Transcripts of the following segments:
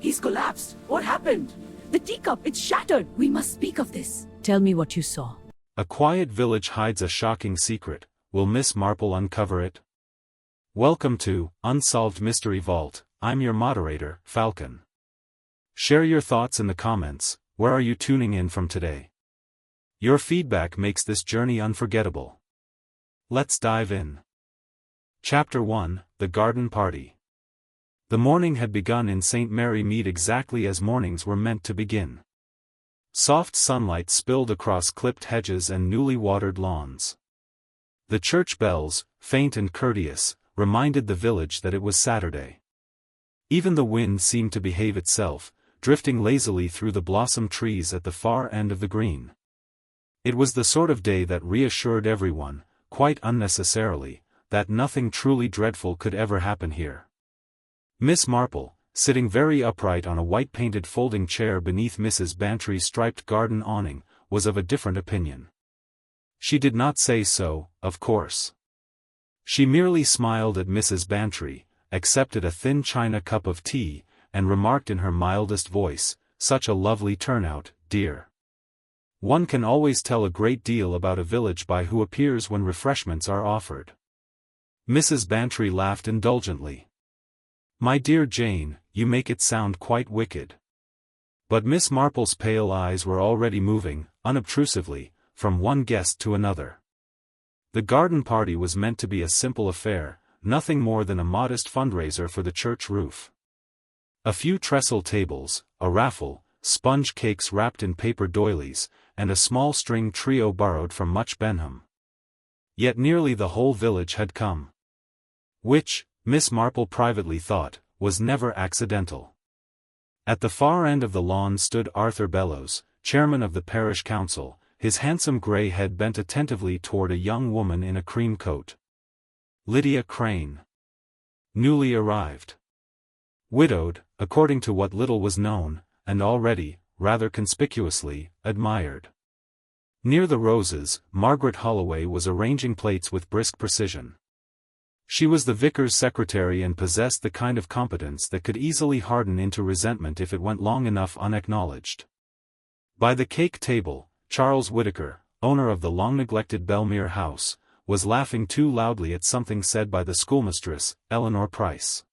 He's collapsed. What happened? The teacup, it's shattered. We must speak of this. Tell me what you saw. A quiet village hides a shocking secret. Will Miss Marple uncover it? Welcome to Unsolved Mystery Vault. I'm your moderator, Falcon. Share your thoughts in the comments. Where are you tuning in from today? Your feedback makes this journey unforgettable. Let's dive in. Chapter 1: The Garden Party. The morning had begun in St. Mary Mead exactly as mornings were meant to begin. Soft sunlight spilled across clipped hedges and newly watered lawns. The church bells, faint and courteous, reminded the village that it was Saturday. Even the wind seemed to behave itself, drifting lazily through the blossom trees at the far end of the green. It was the sort of day that reassured everyone, quite unnecessarily, that nothing truly dreadful could ever happen here. Miss Marple, sitting very upright on a white-painted folding chair beneath Mrs. Bantry's striped garden awning, was of a different opinion. She did not say so, of course. She merely smiled at Mrs. Bantry, accepted a thin china cup of tea, and remarked in her mildest voice, "Such a lovely turnout, dear. One can always tell a great deal about a village by who appears when refreshments are offered." Mrs. Bantry laughed indulgently. "My dear Jane, you make it sound quite wicked." But Miss Marple's pale eyes were already moving, unobtrusively, from one guest to another. The garden party was meant to be a simple affair, nothing more than a modest fundraiser for the church roof. A few trestle tables, a raffle, sponge cakes wrapped in paper doilies, and a small string trio borrowed from Much Benham. Yet nearly the whole village had come. Which, Miss Marple privately thought, was never accidental. At the far end of the lawn stood Arthur Bellows, chairman of the parish council, his handsome grey head bent attentively toward a young woman in a cream coat. Lydia Crane. Newly arrived. Widowed, according to what little was known, and already, rather conspicuously, admired. Near the roses, Margaret Holloway was arranging plates with brisk precision. She was the vicar's secretary and possessed the kind of competence that could easily harden into resentment if it went long enough unacknowledged. By the cake table, Charles Whittaker, owner of the long-neglected Belmere House, was laughing too loudly at something said by the schoolmistress, Eleanor Price.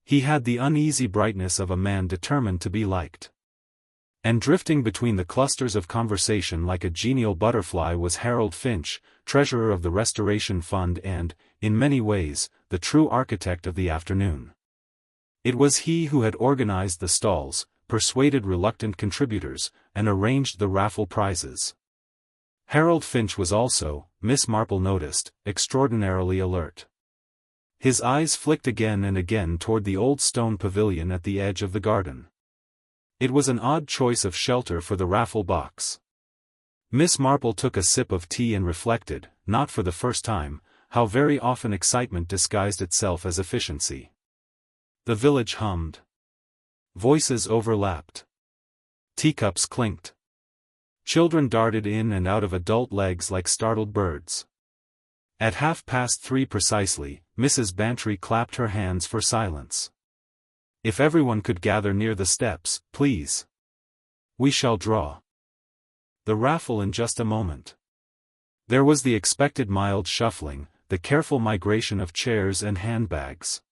He had the uneasy brightness of a man determined to be liked. And drifting between the clusters of conversation like a genial butterfly was Harold Finch, treasurer of the Restoration Fund and, in many ways, the true architect of the afternoon. It was he who had organized the stalls, persuaded reluctant contributors, and arranged the raffle prizes. Harold Finch was also, Miss Marple noticed, extraordinarily alert. His eyes flicked again and again toward the old stone pavilion at the edge of the garden. It was an odd choice of shelter for the raffle box. Miss Marple took a sip of tea and reflected, not for the first time, how very often excitement disguised itself as efficiency. The village hummed. Voices overlapped. Teacups clinked. Children darted in and out of adult legs like startled birds. At 3:30 precisely, Mrs. Bantry clapped her hands for silence. "If everyone could gather near the steps, please. We shall draw the raffle in just a moment." There was the expected mild shuffling, the careful migration of chairs and handbags.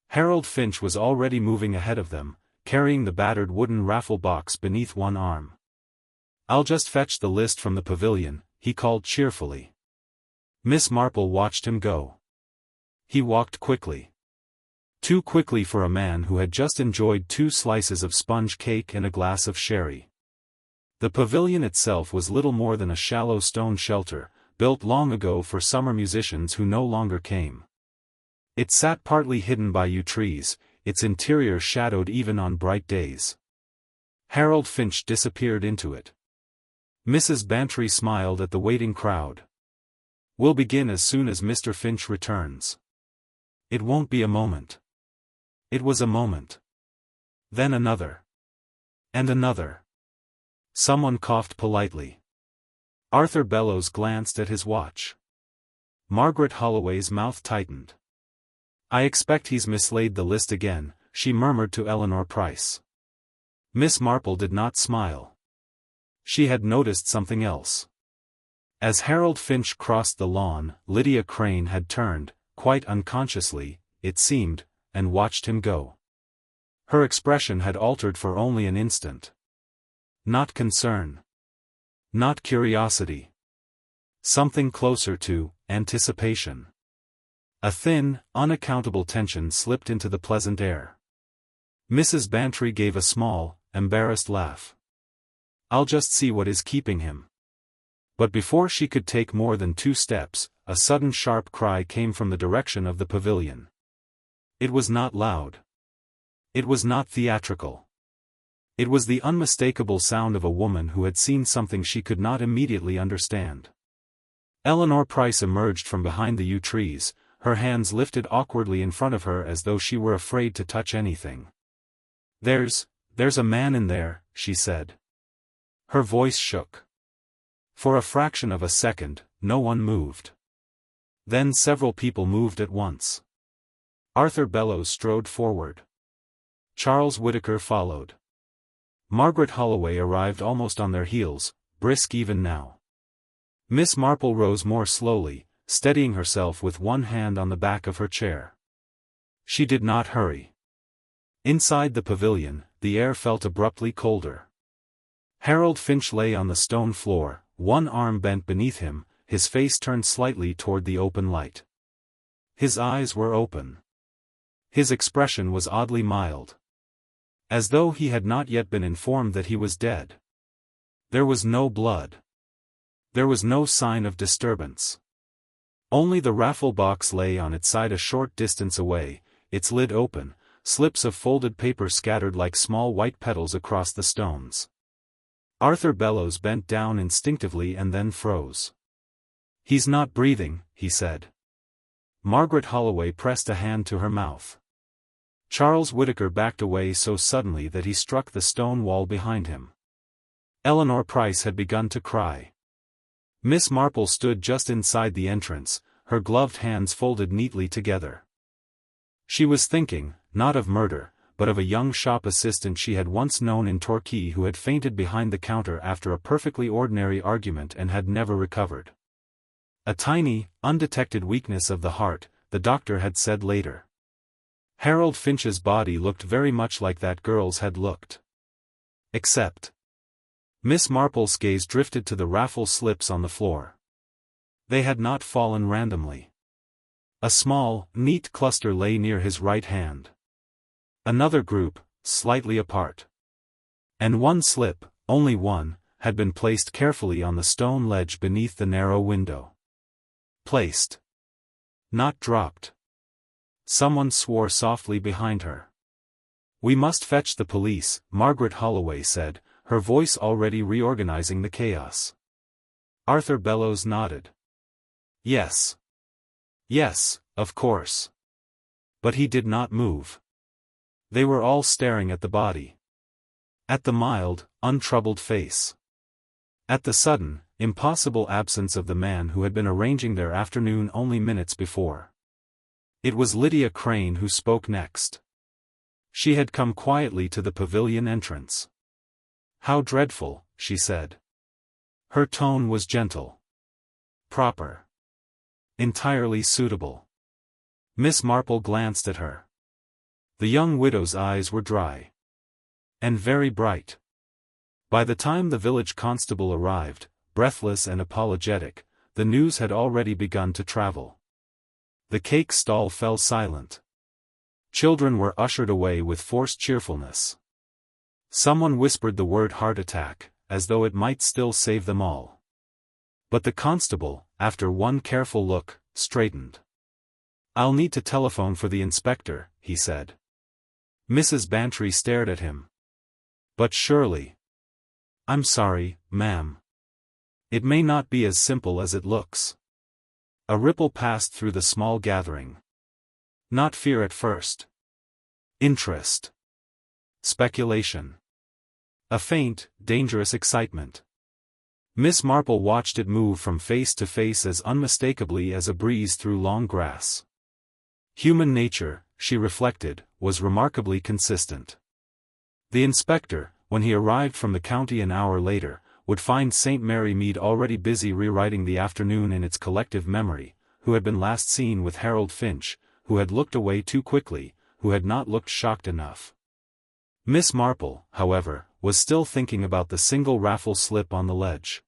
Harold Finch was already moving ahead of them, carrying the battered wooden raffle box beneath one arm. "I'll just fetch the list from the pavilion," he called cheerfully. Miss Marple watched him go. He walked quickly. Too quickly for a man who had just enjoyed 2 slices of sponge cake and a glass of sherry. The pavilion itself was little more than a shallow stone shelter, built long ago for summer musicians who no longer came. It sat partly hidden by yew trees, its interior shadowed even on bright days. Harold Finch disappeared into it. Mrs. Bantry smiled at the waiting crowd. "We'll begin as soon as Mr. Finch returns." "It won't be a moment." It was a moment. Then another. And another. Someone coughed politely. Arthur Bellows glanced at his watch. Margaret Holloway's mouth tightened. "I expect he's mislaid the list again," she murmured to Eleanor Price. Miss Marple did not smile. She had noticed something else. As Harold Finch crossed the lawn, Lydia Crane had turned, quite unconsciously, it seemed, and watched him go. Her expression had altered for only an instant. Not concern. Not curiosity. Something closer to anticipation. A thin, unaccountable tension slipped into the pleasant air. Mrs. Bantry gave a small, embarrassed laugh. "I'll just see what is keeping him." But before she could take more than 2 steps, a sudden sharp cry came from the direction of the pavilion. It was not loud. It was not theatrical. It was the unmistakable sound of a woman who had seen something she could not immediately understand. Eleanor Price emerged from behind the yew trees, her hands lifted awkwardly in front of her as though she were afraid to touch anything. There's a man in there," she said. Her voice shook. For a fraction of a second, no one moved. Then several people moved at once. Arthur Bellows strode forward. Charles Whittaker followed. Margaret Holloway arrived almost on their heels, brisk even now. Miss Marple rose more slowly, steadying herself with one hand on the back of her chair. She did not hurry. Inside the pavilion, the air felt abruptly colder. Harold Finch lay on the stone floor, one arm bent beneath him, his face turned slightly toward the open light. His eyes were open. His expression was oddly mild. As though he had not yet been informed that he was dead. There was no blood. There was no sign of disturbance. Only the raffle box lay on its side a short distance away, its lid open, slips of folded paper scattered like small white petals across the stones. Arthur Bellows bent down instinctively and then froze. "He's not breathing," he said. Margaret Holloway pressed a hand to her mouth. Charles Whittaker backed away so suddenly that he struck the stone wall behind him. Eleanor Price had begun to cry. Miss Marple stood just inside the entrance, her gloved hands folded neatly together. She was thinking, not of murder, but of a young shop assistant she had once known in Torquay who had fainted behind the counter after a perfectly ordinary argument and had never recovered. A tiny, undetected weakness of the heart, the doctor had said later. Harold Finch's body looked very much like that girl's had looked. Except. Miss Marple's gaze drifted to the raffle slips on the floor. They had not fallen randomly. A small, neat cluster lay near his right hand. Another group, slightly apart. And one slip, only one, had been placed carefully on the stone ledge beneath the narrow window. Placed. Not dropped. Someone swore softly behind her. "We must fetch the police," Margaret Holloway said, her voice already reorganizing the chaos. Arthur Bellows nodded. "Yes. Yes, of course." But he did not move. They were all staring at the body. At the mild, untroubled face. At the sudden, impossible absence of the man who had been arranging their afternoon only minutes before. It was Lydia Crane who spoke next. She had come quietly to the pavilion entrance. "How dreadful," she said. Her tone was gentle. Proper. Entirely suitable. Miss Marple glanced at her. The young widow's eyes were dry. And very bright. By the time the village constable arrived, breathless and apologetic, the news had already begun to travel. The cake stall fell silent. Children were ushered away with forced cheerfulness. Someone whispered the word heart attack, as though it might still save them all. But the constable, after one careful look, straightened. "I'll need to telephone for the inspector," he said. Mrs. Bantry stared at him. "But surely—" "I'm sorry, ma'am. It may not be as simple as it looks." A ripple passed through the small gathering. Not fear at first. Interest. Speculation. A faint, dangerous excitement. Miss Marple watched it move from face to face as unmistakably as a breeze through long grass. Human nature, she reflected, was remarkably consistent. The inspector, when he arrived from the county an hour later, would find St. Mary Mead already busy rewriting the afternoon in its collective memory, who had been last seen with Harold Finch, who had looked away too quickly, who had not looked shocked enough. Miss Marple, however, was still thinking about the single raffle slip on the ledge.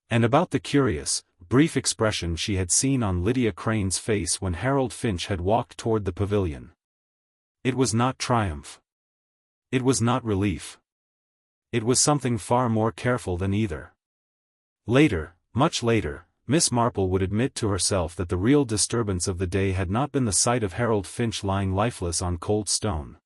And about the curious, brief expression she had seen on Lydia Crane's face when Harold Finch had walked toward the pavilion. It was not triumph. It was not relief. It was something far more careful than either. Later, much later, Miss Marple would admit to herself that the real disturbance of the day had not been the sight of Harold Finch lying lifeless on cold stone.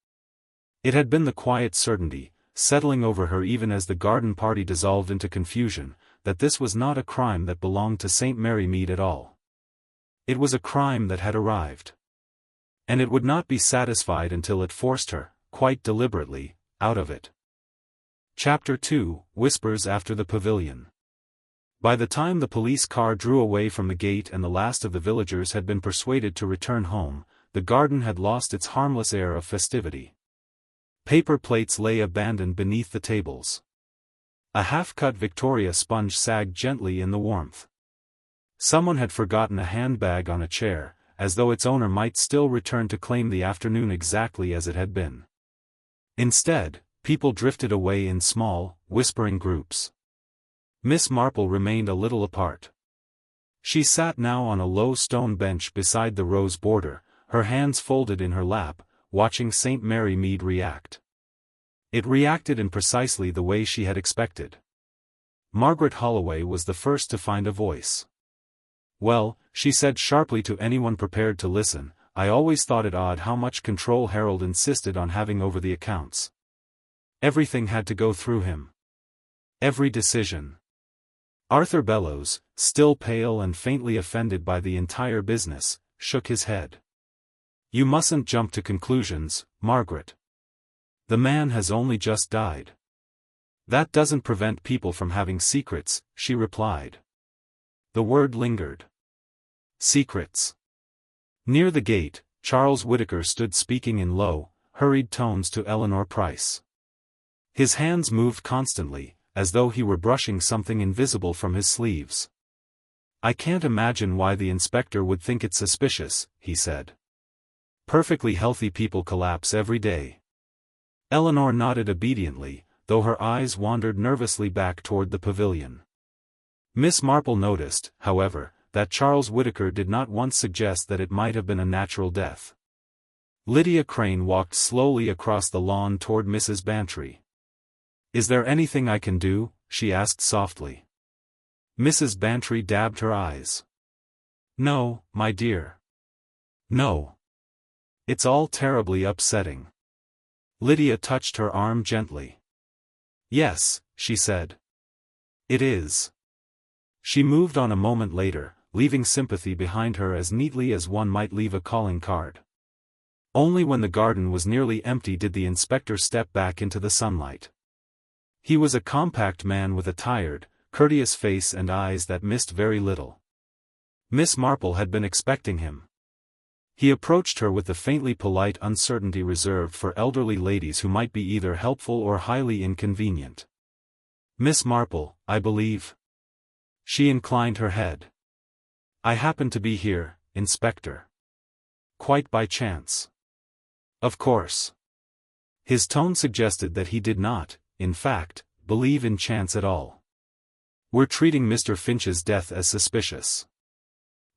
It had been the quiet certainty, settling over her even as the garden party dissolved into confusion, that this was not a crime that belonged to St. Mary Mead at all. It was a crime that had arrived. And it would not be satisfied until it forced her, quite deliberately, out of it. Chapter 2, Whispers After the Pavilion. By the time the police car drew away from the gate and the last of the villagers had been persuaded to return home, the garden had lost its harmless air of festivity. Paper plates lay abandoned beneath the tables. A half-cut Victoria sponge sagged gently in the warmth. Someone had forgotten a handbag on a chair, as though its owner might still return to claim the afternoon exactly as it had been. Instead, people drifted away in small, whispering groups. Miss Marple remained a little apart. She sat now on a low stone bench beside the rose border, her hands folded in her lap, watching St. Mary Mead react. It reacted in precisely the way she had expected. Margaret Holloway was the first to find a voice. "Well," she said sharply to anyone prepared to listen, "I always thought it odd how much control Harold insisted on having over the accounts. Everything had to go through him. Every decision." Arthur Bellows, still pale and faintly offended by the entire business, shook his head. "You mustn't jump to conclusions, Margaret. The man has only just died." "That doesn't prevent people from having secrets," she replied. The word lingered. Secrets. Near the gate, Charles Whittaker stood speaking in low, hurried tones to Eleanor Price. His hands moved constantly, as though he were brushing something invisible from his sleeves. "I can't imagine why the inspector would think it suspicious," he said. "Perfectly healthy people collapse every day." Eleanor nodded obediently, though her eyes wandered nervously back toward the pavilion. Miss Marple noticed, however, that Charles Whittaker did not once suggest that it might have been a natural death. Lydia Crane walked slowly across the lawn toward Mrs. Bantry. "Is there anything I can do?" she asked softly. Mrs. Bantry dabbed her eyes. "No, my dear. No. It's all terribly upsetting." Lydia touched her arm gently. "Yes," she said. "It is." She moved on a moment later, leaving sympathy behind her as neatly as one might leave a calling card. Only when the garden was nearly empty did the inspector step back into the sunlight. He was a compact man with a tired, courteous face and eyes that missed very little. Miss Marple had been expecting him. He approached her with the faintly polite uncertainty reserved for elderly ladies who might be either helpful or highly inconvenient. "Miss Marple, I believe." She inclined her head. "I happen to be here, Inspector. Quite by chance." "Of course." His tone suggested that he did not, in fact, believe in chance at all. "We're treating Mr. Finch's death as suspicious.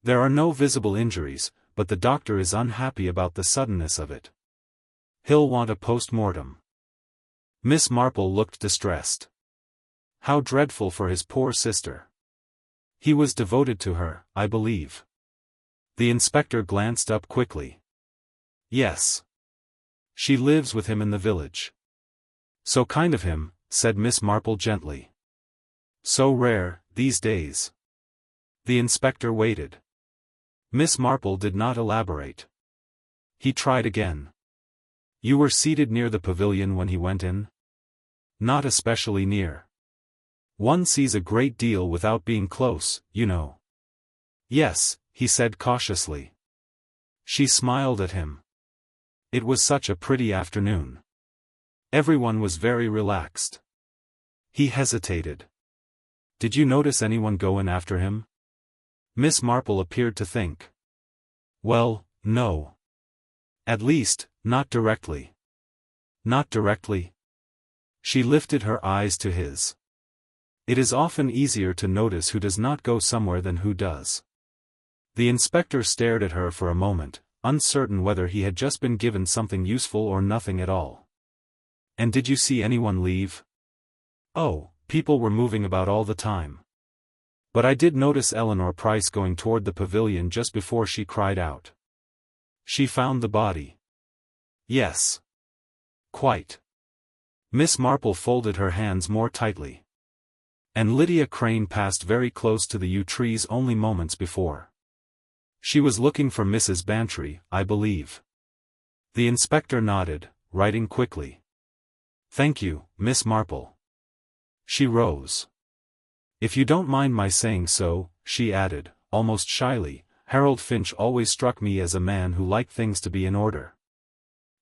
There are no visible injuries, but the doctor is unhappy about the suddenness of it. He'll want a post-mortem." Miss Marple looked distressed. How dreadful for his poor sister. "He was devoted to her, I believe." The inspector glanced up quickly. "Yes. She lives with him in the village." "So kind of him," said Miss Marple gently. "So rare, these days." The inspector waited. Miss Marple did not elaborate. He tried again. "You were seated near the pavilion when he went in?" "Not especially near. One sees a great deal without being close, you know." "Yes," he said cautiously. She smiled at him. It was such a pretty afternoon. Everyone was very relaxed. He hesitated. Did you notice anyone go in after him? Miss Marple appeared to think. Well, no. At least, not directly. Not directly? She lifted her eyes to his. It is often easier to notice who does not go somewhere than who does. The inspector stared at her for a moment, uncertain whether he had just been given something useful or nothing at all. And did you see anyone leave? Oh, people were moving about all the time. But I did notice Eleanor Price going toward the pavilion just before she cried out. She found the body. Yes. Quite. Miss Marple folded her hands more tightly. And Lydia Crane passed very close to the yew trees only moments before. She was looking for Mrs. Bantry, I believe. The inspector nodded, writing quickly. Thank you, Miss Marple. She rose. If you don't mind my saying so, she added, almost shyly, Harold Finch always struck me as a man who liked things to be in order.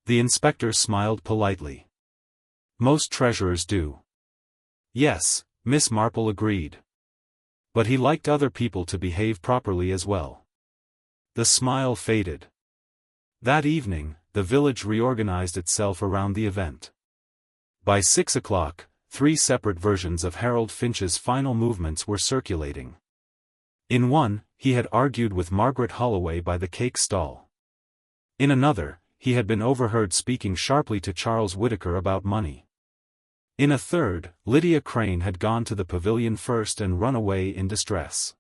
The inspector smiled politely. Most treasurers do. Yes, Miss Marple agreed. But he liked other people to behave properly as well. The smile faded. That evening, the village reorganized itself around the event. By 6 o'clock, 3 separate versions of Harold Finch's final movements were circulating. In one, he had argued with Margaret Holloway by the cake stall. In another, he had been overheard speaking sharply to Charles Whittaker about money. In a third, Lydia Crane had gone to the pavilion first and run away in distress.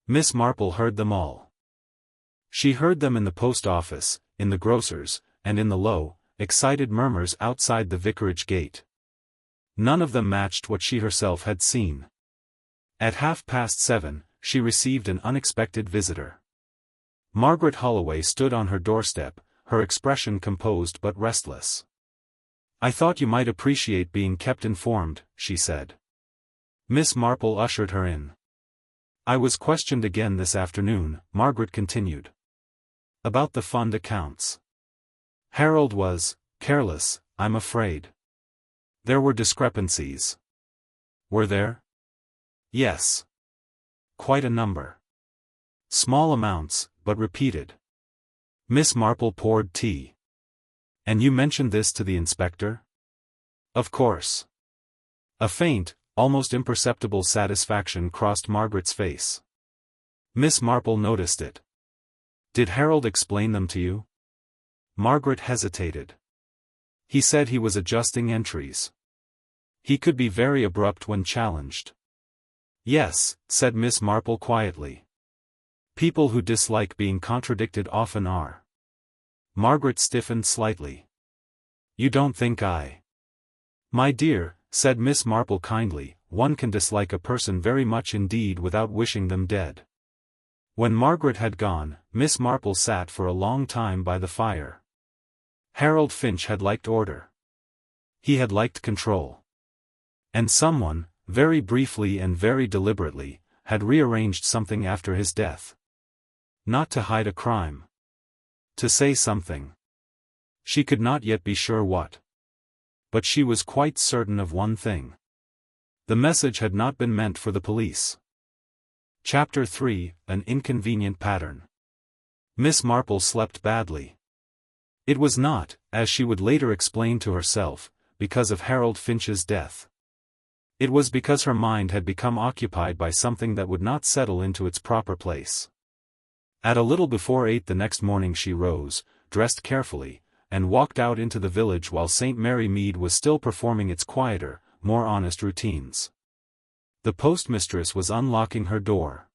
Miss Marple heard them all. She heard them in the post office, in the grocer's, and in the low, excited murmurs outside the vicarage gate. None of them matched what she herself had seen. At 7:30, she received an unexpected visitor. Margaret Holloway stood on her doorstep, her expression composed but restless. I thought you might appreciate being kept informed, she said. Miss Marple ushered her in. I was questioned again this afternoon, Margaret continued. About the fund accounts. Harold was careless, I'm afraid. There were discrepancies. Were there? Yes. Quite a number. Small amounts, but repeated. Miss Marple poured tea. And you mentioned this to the inspector? Of course. A faint, almost imperceptible satisfaction crossed Margaret's face. Miss Marple noticed it. Did Harold explain them to you? Margaret hesitated. He said he was adjusting entries. He could be very abrupt when challenged. Yes, said Miss Marple quietly. People who dislike being contradicted often are. Margaret stiffened slightly. You don't think I... My dear, said Miss Marple kindly, one can dislike a person very much indeed without wishing them dead. When Margaret had gone, Miss Marple sat for a long time by the fire. Harold Finch had liked order. He had liked control. And someone, very briefly and very deliberately, had rearranged something after his death. Not to hide a crime. To say something. She could not yet be sure what. But she was quite certain of one thing. The message had not been meant for the police. Chapter 3, An Inconvenient Pattern. Miss Marple slept badly. It was not, as she would later explain to herself, because of Harold Finch's death. It was because her mind had become occupied by something that would not settle into its proper place. At a little before 8 the next morning she rose, dressed carefully, and walked out into the village while St. Mary Mead was still performing its quieter, more honest routines. The postmistress was unlocking her door.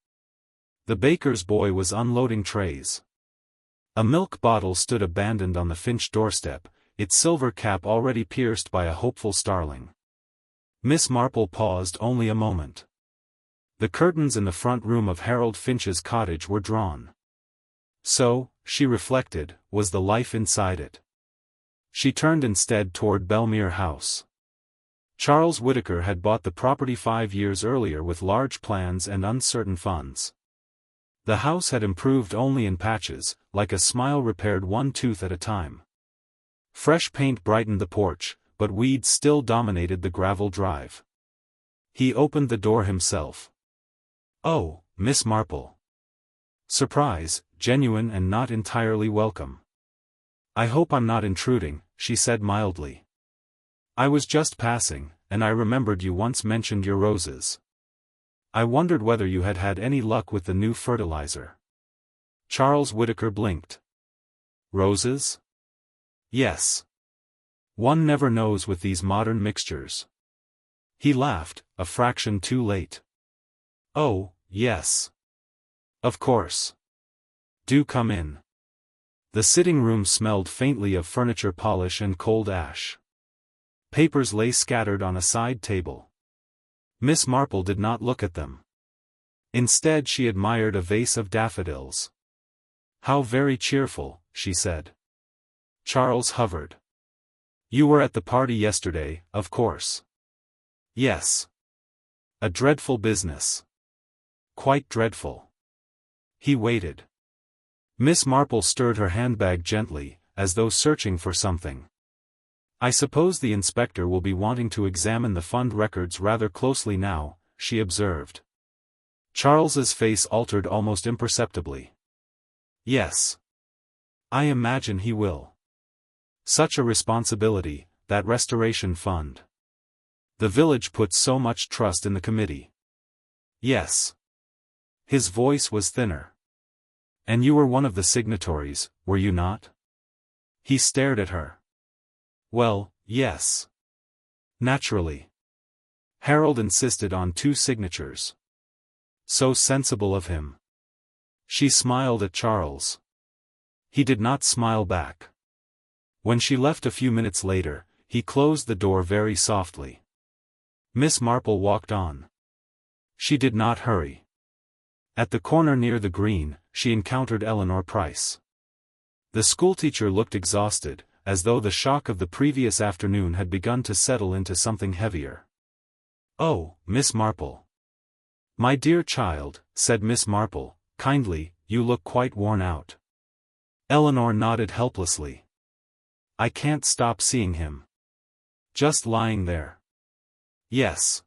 The baker's boy was unloading trays. A milk bottle stood abandoned on the Finch doorstep, its silver cap already pierced by a hopeful starling. Miss Marple paused only a moment. The curtains in the front room of Harold Finch's cottage were drawn. So, she reflected, was the life inside it. She turned instead toward Belmere House. Charles Whittaker had bought the property 5 years earlier with large plans and uncertain funds. The house had improved only in patches, like a smile repaired one tooth at a time. Fresh paint brightened the porch, but weeds still dominated the gravel drive. He opened the door himself. "Oh, Miss Marple." Surprise, genuine and not entirely welcome. "I hope I'm not intruding," she said mildly. "I was just passing, and I remembered you once mentioned your roses. I wondered whether you had had any luck with the new fertilizer." Charles Whittaker blinked. "Roses?" "Yes. One never knows with these modern mixtures." He laughed, a fraction too late. "Oh, yes. Of course. Do come in." The sitting room smelled faintly of furniture polish and cold ash. Papers lay scattered on a side table. Miss Marple did not look at them. Instead she admired a vase of daffodils. "How very cheerful," she said. Charles hovered. "You were at the party yesterday, of course." "Yes. A dreadful business. Quite dreadful." He waited. Miss Marple stirred her handbag gently, as though searching for something. "I suppose the inspector will be wanting to examine the fund records rather closely now," she observed. Charles's face altered almost imperceptibly. "Yes. I imagine he will. Such a responsibility, that restoration fund. The village puts so much trust in the committee." "Yes." His voice was thinner. "And you were one of the signatories, were you not?" He stared at her. "Well, yes. Naturally. Harold insisted on 2 signatures. So sensible of him." She smiled at Charles. He did not smile back. When she left a few minutes later, he closed the door very softly. Miss Marple walked on. She did not hurry. At the corner near the green, she encountered Eleanor Price. The schoolteacher looked exhausted, as though the shock of the previous afternoon had begun to settle into something heavier. "Oh, Miss Marple." "My dear child," said Miss Marple, kindly, "you look quite worn out." Eleanor nodded helplessly. "I can't stop seeing him. Just lying there." "Yes.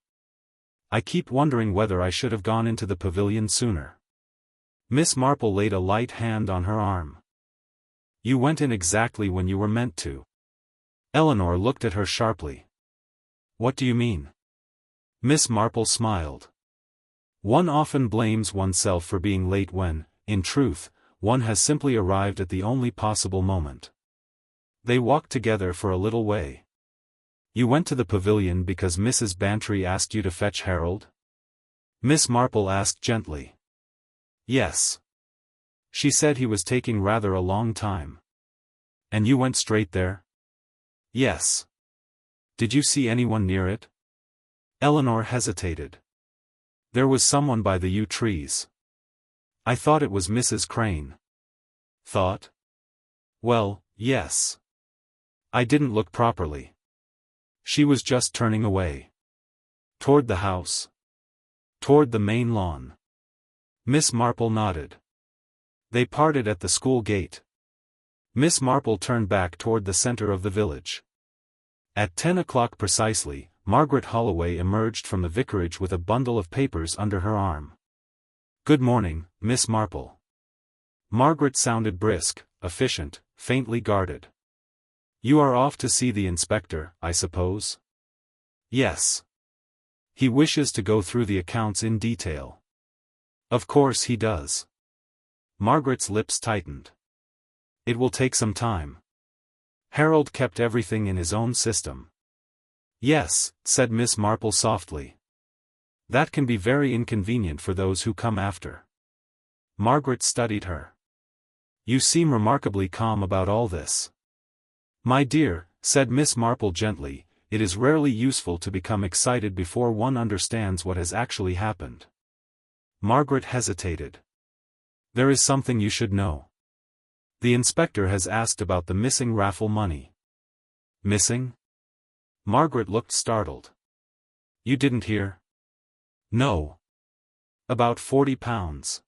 I keep wondering whether I should have gone into the pavilion sooner." Miss Marple laid a light hand on her arm. "You went in exactly when you were meant to." Eleanor looked at her sharply. "What do you mean?" Miss Marple smiled. "One often blames oneself for being late when, in truth, one has simply arrived at the only possible moment." They walked together for a little way. "You went to the pavilion because Mrs. Bantry asked you to fetch Harold?" Miss Marple asked gently. "Yes. She said he was taking rather a long time." "And you went straight there?" "Yes." "Did you see anyone near it?" Eleanor hesitated. "There was someone by the yew trees." "I thought it was Mrs. Crane." "Thought?" "Well, yes. I didn't look properly. She was just turning away." "Toward the house?" "Toward the main lawn." Miss Marple nodded. They parted at the school gate. Miss Marple turned back toward the center of the village. At 10 o'clock precisely, Margaret Holloway emerged from the vicarage with a bundle of papers under her arm. "Good morning, Miss Marple." Margaret sounded brisk, efficient, faintly guarded. "You are off to see the inspector, I suppose?" "Yes. He wishes to go through the accounts in detail." "Of course he does." Margaret's lips tightened. "It will take some time. Harold kept everything in his own system." "Yes," said Miss Marple softly. "That can be very inconvenient for those who come after." Margaret studied her. "You seem remarkably calm about all this." "My dear," said Miss Marple gently, "it is rarely useful to become excited before one understands what has actually happened." Margaret hesitated. "There is something you should know. The inspector has asked about the missing raffle money." "Missing?" Margaret looked startled. "You didn't hear?" "No. About £40.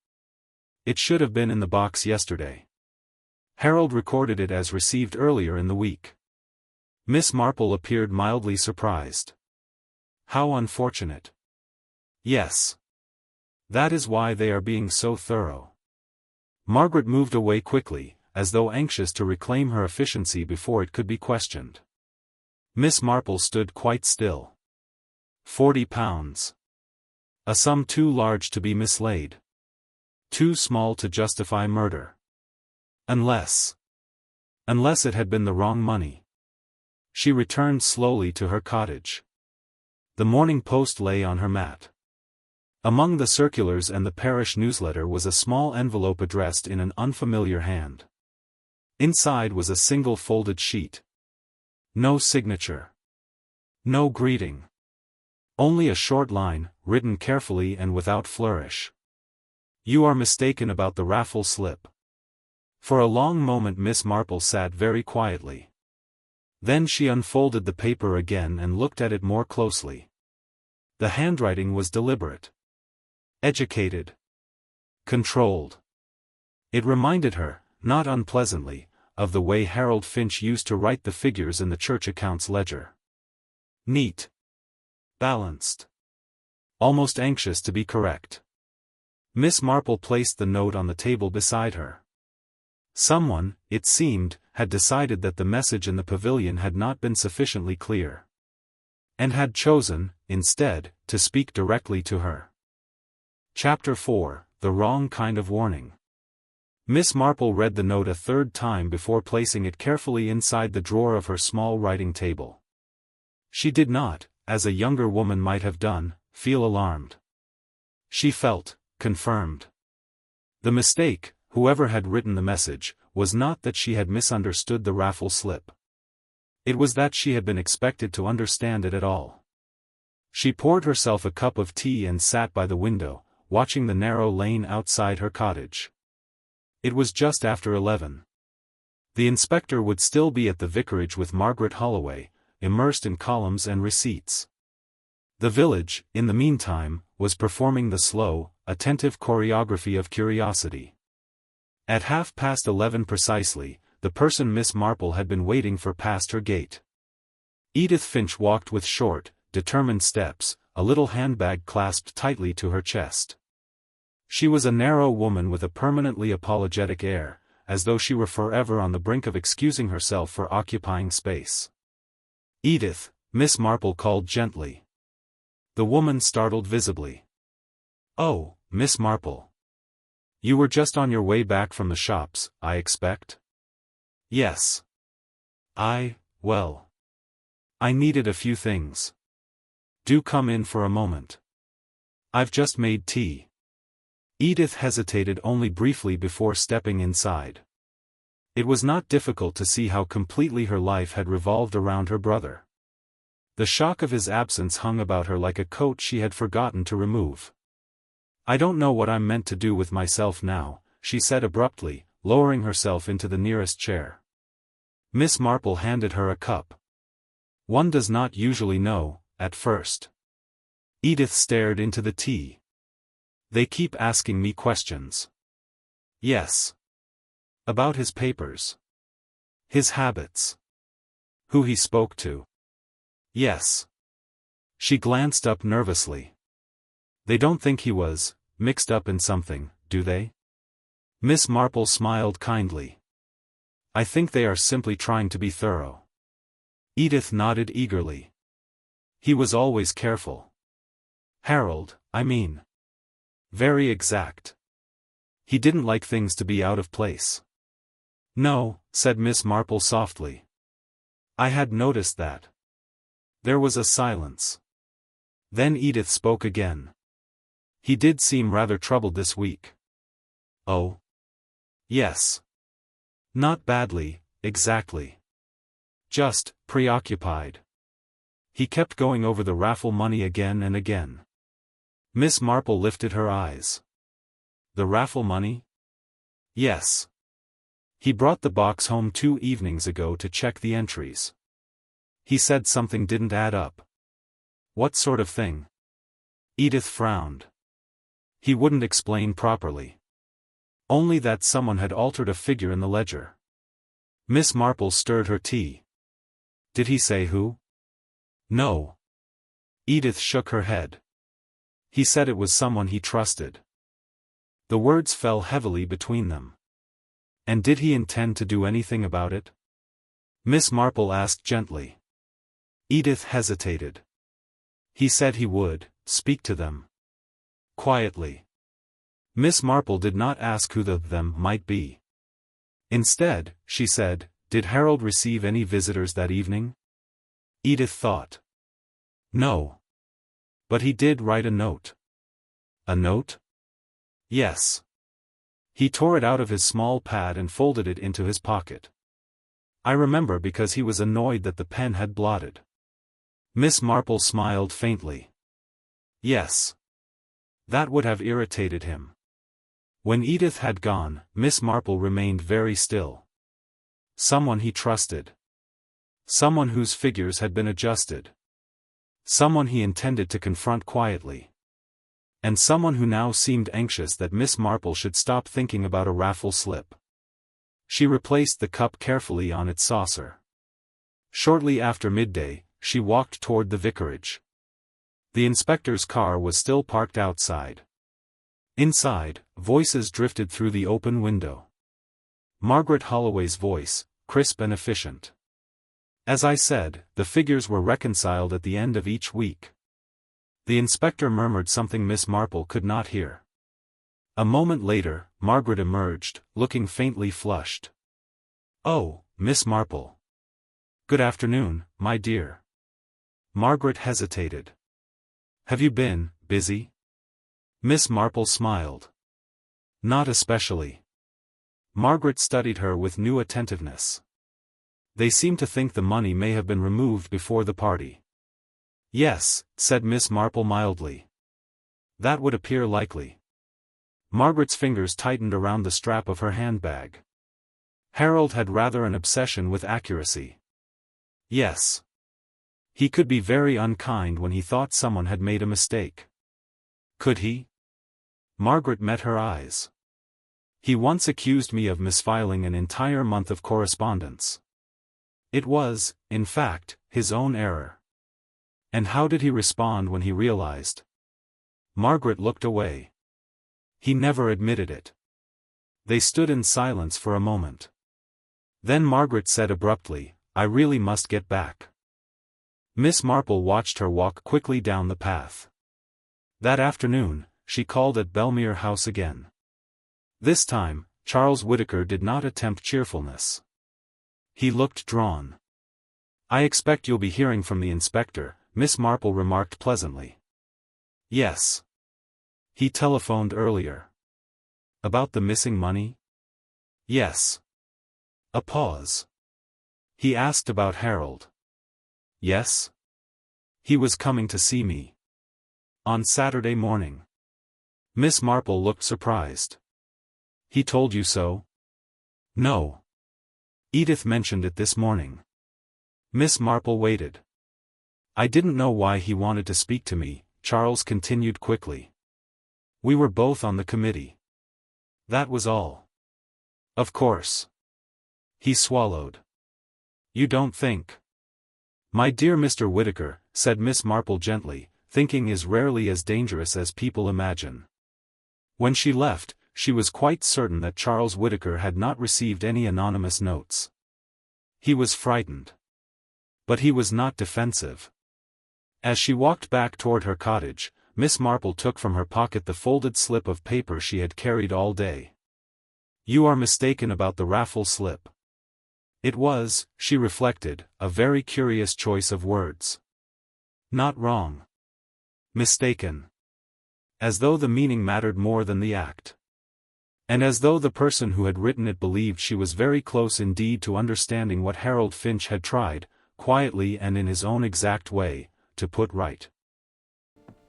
It should have been in the box yesterday. Harold recorded it as received earlier in the week." Miss Marple appeared mildly surprised. How unfortunate. Yes. That is why they are being so thorough. Margaret moved away quickly, as though anxious to reclaim her efficiency before it could be questioned. Miss Marple stood quite still. £40. A sum too large to be mislaid. Too small to justify murder. Unless it had been the wrong money. She returned slowly to her cottage. The Morning Post lay on her mat. Among the circulars and the parish newsletter was a small envelope addressed in an unfamiliar hand. Inside was a single folded sheet. No signature. No greeting. Only a short line, written carefully and without flourish. You are mistaken about the raffle slip. For a long moment Miss Marple sat very quietly. Then she unfolded the paper again and looked at it more closely. The handwriting was deliberate. Educated. Controlled. It reminded her, not unpleasantly, of the way Harold Finch used to write the figures in the church accounts ledger. Neat. Balanced. Almost anxious to be correct. Miss Marple placed the note on the table beside her. Someone, it seemed, had decided that the message in the pavilion had not been sufficiently clear. And had chosen, instead, to speak directly to her. Chapter 4, The Wrong Kind of Warning. Miss Marple read the note a third time before placing it carefully inside the drawer of her small writing table. She did not, as a younger woman might have done, feel alarmed. She felt confirmed. The mistake, whoever had written the message, was not that she had misunderstood the raffle slip. It was that she had been expected to understand it at all. She poured herself a cup of tea and sat by the window, watching the narrow lane outside her cottage. It was just after 11. The inspector would still be at the vicarage with Margaret Holloway, immersed in columns and receipts. The village, in the meantime, was performing the slow, attentive choreography of curiosity. At 11:30 precisely, the person Miss Marple had been waiting for passed her gate. Edith Finch walked with short, determined steps, a little handbag clasped tightly to her chest. She was a narrow woman with a permanently apologetic air, as though she were forever on the brink of excusing herself for occupying space. Edith, Miss Marple called gently. The woman startled visibly. Oh, Miss Marple. You were just on your way back from the shops, I expect? Yes. Well. I needed a few things. Do come in for a moment. I've just made tea. Edith hesitated only briefly before stepping inside. It was not difficult to see how completely her life had revolved around her brother. The shock of his absence hung about her like a coat she had forgotten to remove. I don't know what I'm meant to do with myself now, she said abruptly, lowering herself into the nearest chair. Miss Marple handed her a cup. One does not usually know, at first. Edith stared into the tea. They keep asking me questions. Yes. About his papers. His habits. Who he spoke to. Yes. She glanced up nervously. They don't think he was mixed up in something, do they? Miss Marple smiled kindly. I think they are simply trying to be thorough. Edith nodded eagerly. He was always careful. Harold, I mean. Very exact. He didn't like things to be out of place. No, said Miss Marple softly. I had noticed that. There was a silence. Then Edith spoke again. He did seem rather troubled this week. Oh? Yes. Not badly, exactly. Just preoccupied. He kept going over the raffle money again and again. Miss Marple lifted her eyes. The raffle money? Yes. He brought the box home 2 evenings ago to check the entries. He said something didn't add up. What sort of thing? Edith frowned. He wouldn't explain properly. Only that someone had altered a figure in the ledger. Miss Marple stirred her tea. Did he say who? No. Edith shook her head. He said it was someone he trusted. The words fell heavily between them. And did he intend to do anything about it? Miss Marple asked gently. Edith hesitated. He said he would speak to them. Quietly. Miss Marple did not ask who the them might be. Instead, she said, did Harold receive any visitors that evening? Edith thought. No. But he did write a note. A note? Yes. He tore it out of his small pad and folded it into his pocket. I remember because he was annoyed that the pen had blotted. Miss Marple smiled faintly. Yes. That would have irritated him. When Edith had gone, Miss Marple remained very still. Someone he trusted. Someone whose figures had been adjusted. Someone he intended to confront quietly. And someone who now seemed anxious that Miss Marple should stop thinking about a raffle slip. She replaced the cup carefully on its saucer. Shortly after midday, she walked toward the vicarage. The inspector's car was still parked outside. Inside, voices drifted through the open window. Margaret Holloway's voice, crisp and efficient. As I said, the figures were reconciled at the end of each week. The inspector murmured something Miss Marple could not hear. A moment later, Margaret emerged, looking faintly flushed. Oh, Miss Marple. Good afternoon, my dear. Margaret hesitated. Have you been busy? Miss Marple smiled. Not especially. Margaret studied her with new attentiveness. They seem to think the money may have been removed before the party. Yes, said Miss Marple mildly. That would appear likely. Margaret's fingers tightened around the strap of her handbag. Harold had rather an obsession with accuracy. Yes. He could be very unkind when he thought someone had made a mistake. Could he? Margaret met her eyes. He once accused me of misfiling an entire month of correspondence. It was, in fact, his own error. And how did he respond when he realized? Margaret looked away. He never admitted it. They stood in silence for a moment. Then Margaret said abruptly, I really must get back. Miss Marple watched her walk quickly down the path. That afternoon, she called at Belmere House again. This time, Charles Whittaker did not attempt cheerfulness. He looked drawn. I expect you'll be hearing from the inspector, Miss Marple remarked pleasantly. Yes. He telephoned earlier. About the missing money? Yes. A pause. He asked about Harold. Yes. He was coming to see me. On Saturday morning. Miss Marple looked surprised. He told you so? No. Edith mentioned it this morning. Miss Marple waited. I didn't know why he wanted to speak to me, Charles continued quickly. We were both on the committee. That was all. Of course. He swallowed. You don't think? My dear Mr. Whittaker, said Miss Marple gently, thinking is rarely as dangerous as people imagine. When she left, she was quite certain that Charles Whittaker had not received any anonymous notes. He was frightened. But he was not defensive. As she walked back toward her cottage, Miss Marple took from her pocket the folded slip of paper she had carried all day. You are mistaken about the raffle slip. It was, she reflected, a very curious choice of words. Not wrong. Mistaken. As though the meaning mattered more than the act. And as though the person who had written it believed she was very close indeed to understanding what Harold Finch had tried, quietly and in his own exact way, to put right.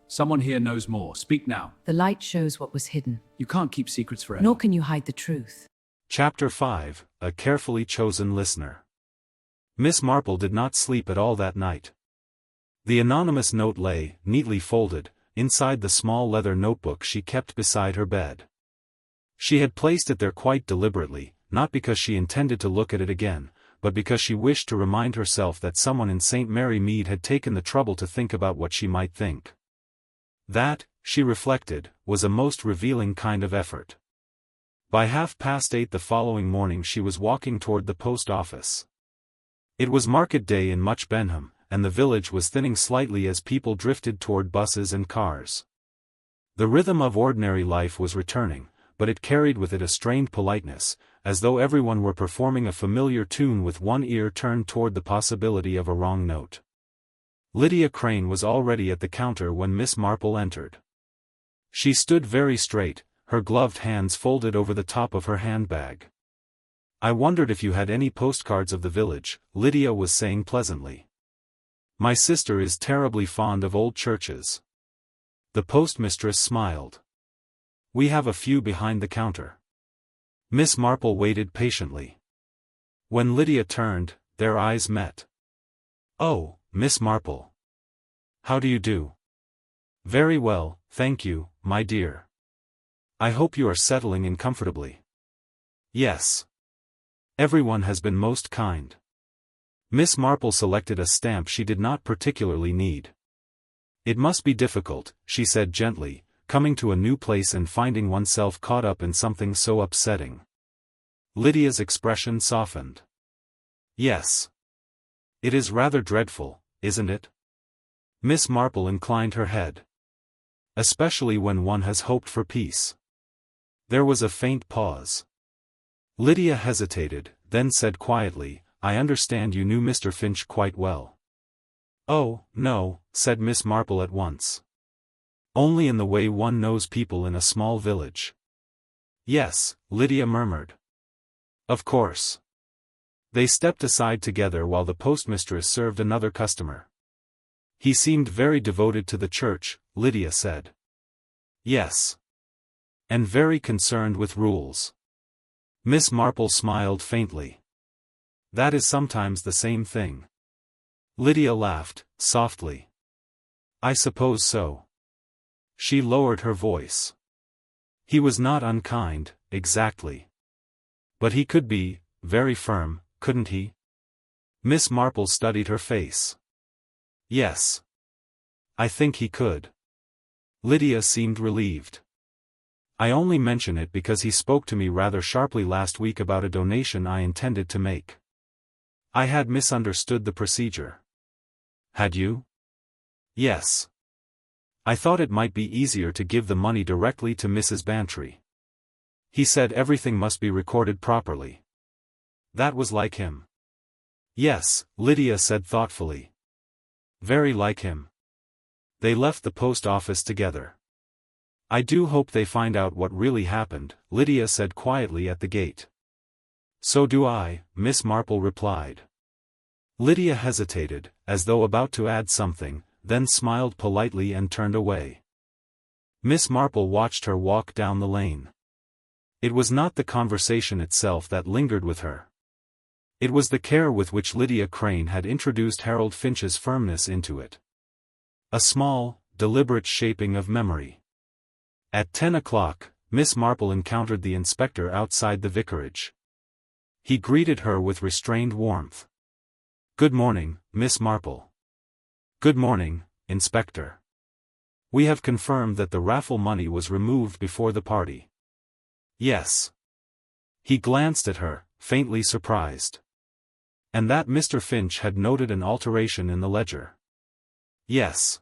Someone here knows more. Speak now. The light shows what was hidden. You can't keep secrets forever. Nor can you hide the truth. Chapter 5, A Carefully Chosen Listener. Miss Marple did not sleep at all that night. The anonymous note lay, neatly folded, inside the small leather notebook she kept beside her bed. She had placed it there quite deliberately, not because she intended to look at it again, but because she wished to remind herself that someone in St. Mary Mead had taken the trouble to think about what she might think. That, she reflected, was a most revealing kind of effort. By 8:30 the following morning she was walking toward the post office. It was market day in Much Benham, and the village was thinning slightly as people drifted toward buses and cars. The rhythm of ordinary life was returning, but it carried with it a strained politeness, as though everyone were performing a familiar tune with one ear turned toward the possibility of a wrong note. Lydia Crane was already at the counter when Miss Marple entered. She stood very straight, her gloved hands folded over the top of her handbag. "I wondered if you had any postcards of the village," Lydia was saying pleasantly. "My sister is terribly fond of old churches." The postmistress smiled. "We have a few behind the counter." Miss Marple waited patiently. When Lydia turned, their eyes met. "Oh, Miss Marple. How do you do?" "Very well, thank you, my dear. I hope you are settling in comfortably." "Yes. Everyone has been most kind." Miss Marple selected a stamp she did not particularly need. "It must be difficult," she said gently, "coming to a new place and finding oneself caught up in something so upsetting." Lydia's expression softened. "Yes. It is rather dreadful, isn't it?" Miss Marple inclined her head. "Especially when one has hoped for peace." There was a faint pause. Lydia hesitated, then said quietly, "I understand you knew Mr. Finch quite well." "Oh, no," said Miss Marple at once. "Only in the way one knows people in a small village." "Yes," Lydia murmured. "Of course." They stepped aside together while the postmistress served another customer. "He seemed very devoted to the church," Lydia said. "Yes. And very concerned with rules." Miss Marple smiled faintly. "That is sometimes the same thing." Lydia laughed, softly. "I suppose so." She lowered her voice. "He was not unkind, exactly. But he could be, very firm, couldn't he?" Miss Marple studied her face. "Yes. I think he could." Lydia seemed relieved. "I only mention it because he spoke to me rather sharply last week about a donation I intended to make. I had misunderstood the procedure." "Had you?" "Yes. I thought it might be easier to give the money directly to Mrs. Bantry. He said everything must be recorded properly." "That was like him." "Yes," Lydia said thoughtfully. "Very like him." They left the post office together. "I do hope they find out what really happened," Lydia said quietly at the gate. "So do I," Miss Marple replied. Lydia hesitated, as though about to add something, then smiled politely and turned away. Miss Marple watched her walk down the lane. It was not the conversation itself that lingered with her. It was the care with which Lydia Crane had introduced Harold Finch's firmness into it. A small, deliberate shaping of memory. At 10 o'clock, Miss Marple encountered the inspector outside the vicarage. He greeted her with restrained warmth. "Good morning, Miss Marple." "Good morning, Inspector. We have confirmed that the raffle money was removed before the party." "Yes." He glanced at her, faintly surprised. "And that Mr. Finch had noted an alteration in the ledger." "Yes."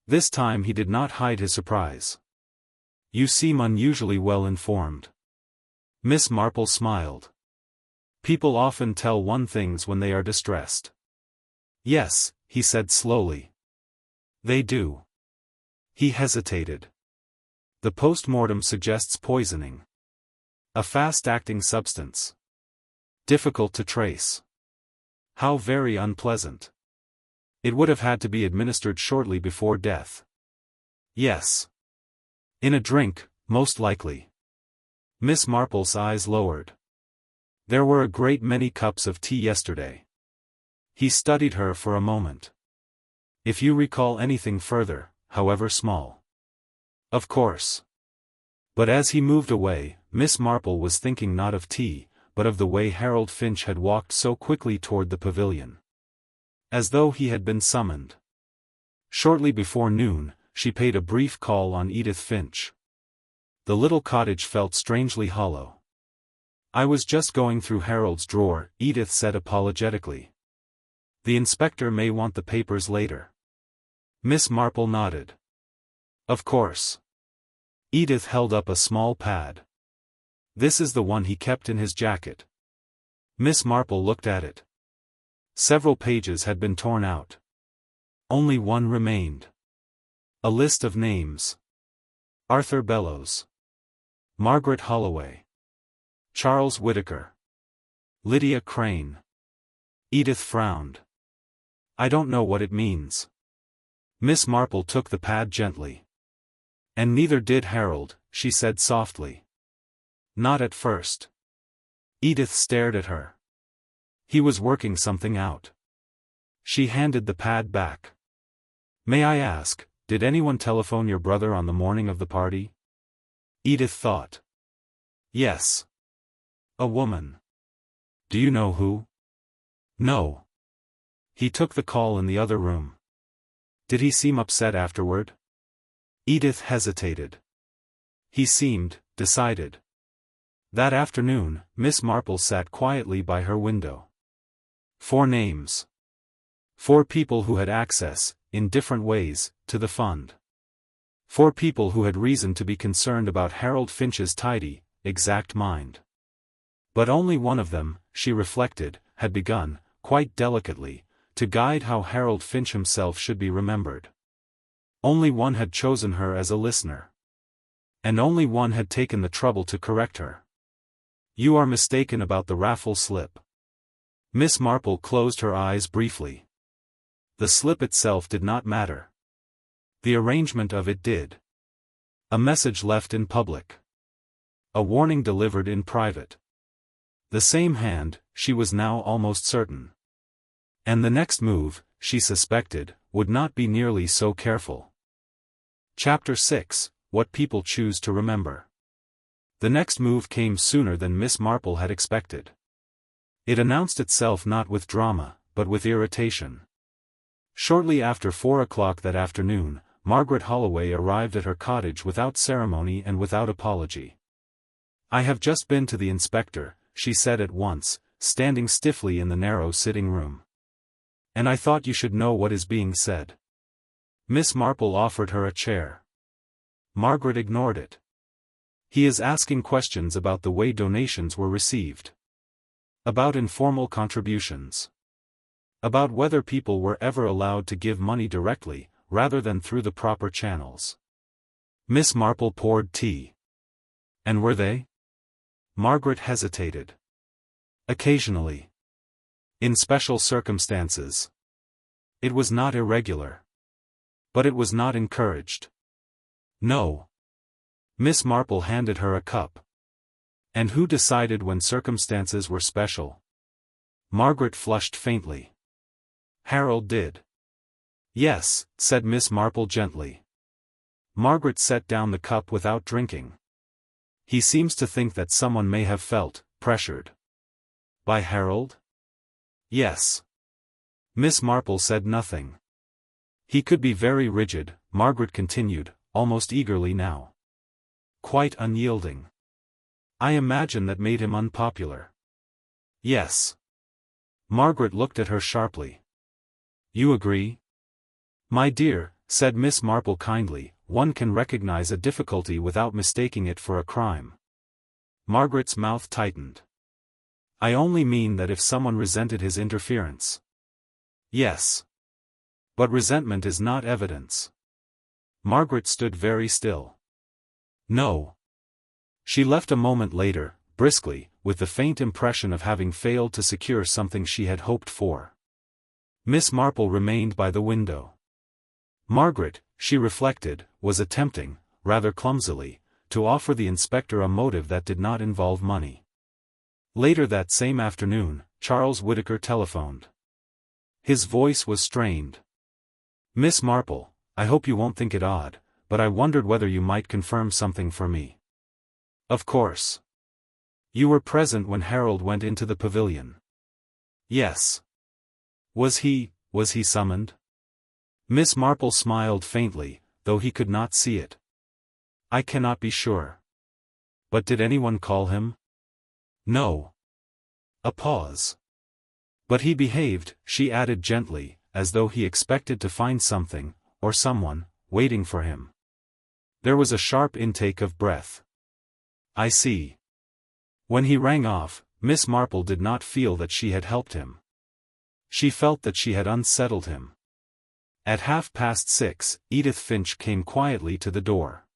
This time he did not hide his surprise. "You seem unusually well informed." Miss Marple smiled. "People often tell one things when they are distressed." "Yes," he said slowly. "They do." He hesitated. "The post-mortem suggests poisoning. A fast-acting substance. Difficult to trace." "How very unpleasant. It would have had to be administered shortly before death." "Yes." "In a drink, most likely." Miss Marple's eyes lowered. "There were a great many cups of tea yesterday." He studied her for a moment. "If you recall anything further, however small." "Of course." But as he moved away, Miss Marple was thinking not of tea, but of the way Harold Finch had walked so quickly toward the pavilion. As though he had been summoned. Shortly before noon, she paid a brief call on Edith Finch. The little cottage felt strangely hollow. "I was just going through Harold's drawer," Edith said apologetically. "The inspector may want the papers later." Miss Marple nodded. "Of course." Edith held up a small pad. "This is the one he kept in his jacket." Miss Marple looked at it. Several pages had been torn out. Only one remained. A list of names. Arthur Bellows. Margaret Holloway. Charles Whittaker. Lydia Crane. Edith frowned. "I don't know what it means." Miss Marple took the pad gently. "And neither did Harold," she said softly. "Not at first." Edith stared at her. "He was working something out." She handed the pad back. "May I ask, did anyone telephone your brother on the morning of the party?" Edith thought. "Yes. A woman." "Do you know who?" "No. He took the call in the other room." "Did he seem upset afterward?" Edith hesitated. "He seemed decided." That afternoon, Miss Marple sat quietly by her window. 4 names. 4 people who had access, in different ways, to the fund. 4 people who had reason to be concerned about Harold Finch's tidy, exact mind. But only one of them, she reflected, had begun, quite delicately, to guide how Harold Finch himself should be remembered. Only one had chosen her as a listener. And only one had taken the trouble to correct her. "You are mistaken about the raffle slip." Miss Marple closed her eyes briefly. The slip itself did not matter. The arrangement of it did. A message left in public. A warning delivered in private. The same hand, she was now almost certain. And the next move, she suspected, would not be nearly so careful. Chapter 6, What People Choose to Remember. The next move came sooner than Miss Marple had expected. It announced itself not with drama, but with irritation. Shortly after 4 o'clock that afternoon, Margaret Holloway arrived at her cottage without ceremony and without apology. "I have just been to the inspector," she said at once, standing stiffly in the narrow sitting room. "And I thought you should know what is being said." Miss Marple offered her a chair. Margaret ignored it. "He is asking questions about the way donations were received. About informal contributions. About whether people were ever allowed to give money directly, rather than through the proper channels." Miss Marple poured tea. "And were they?" Margaret hesitated. "Occasionally. In special circumstances. It was not irregular. But it was not encouraged." "No." Miss Marple handed her a cup. "And who decided when circumstances were special?" Margaret flushed faintly. "Harold did." "Yes," said Miss Marple gently. Margaret set down the cup without drinking. "He seems to think that someone may have felt pressured." "By Harold?" "Yes." Miss Marple said nothing. "He could be very rigid," Margaret continued, almost eagerly now. "Quite unyielding. I imagine that made him unpopular." "Yes." Margaret looked at her sharply. "You agree?" "My dear," said Miss Marple kindly, "one can recognize a difficulty without mistaking it for a crime." Margaret's mouth tightened. "I only mean that if someone resented his interference." "Yes. But resentment is not evidence." Margaret stood very still. "No." She left a moment later, briskly, with the faint impression of having failed to secure something she had hoped for. Miss Marple remained by the window. Margaret, she reflected, was attempting, rather clumsily, to offer the inspector a motive that did not involve money. Later that same afternoon, Charles Whittaker telephoned. His voice was strained. "Miss Marple, I hope you won't think it odd, but I wondered whether you might confirm something for me." "Of course." You were present when Harold went into the pavilion. Yes. Was he summoned? Miss Marple smiled faintly, though he could not see it. I cannot be sure. But did anyone call him? No. A pause. But he behaved, she added gently, as though he expected to find something, or someone, waiting for him. There was a sharp intake of breath. I see. When he rang off, Miss Marple did not feel that she had helped him. She felt that she had unsettled him. At 6:30, Edith Finch came quietly to the door.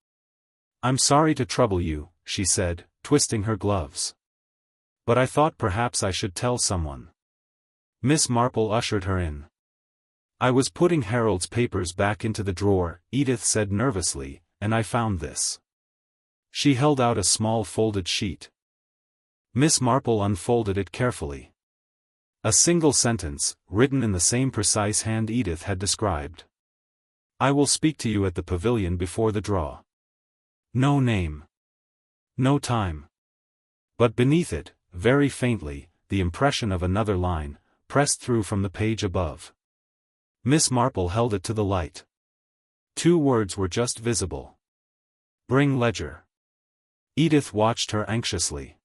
I'm sorry to trouble you, she said, twisting her gloves. But I thought perhaps I should tell someone. Miss Marple ushered her in. I was putting Harold's papers back into the drawer, Edith said nervously, and I found this. She held out a small folded sheet. Miss Marple unfolded it carefully. A single sentence, written in the same precise hand Edith had described. I will speak to you at the pavilion before the draw. No name. No time. But beneath it, very faintly, the impression of another line, pressed through from the page above. Miss Marple held it to the light. 2 words were just visible. Bring ledger. Edith watched her anxiously.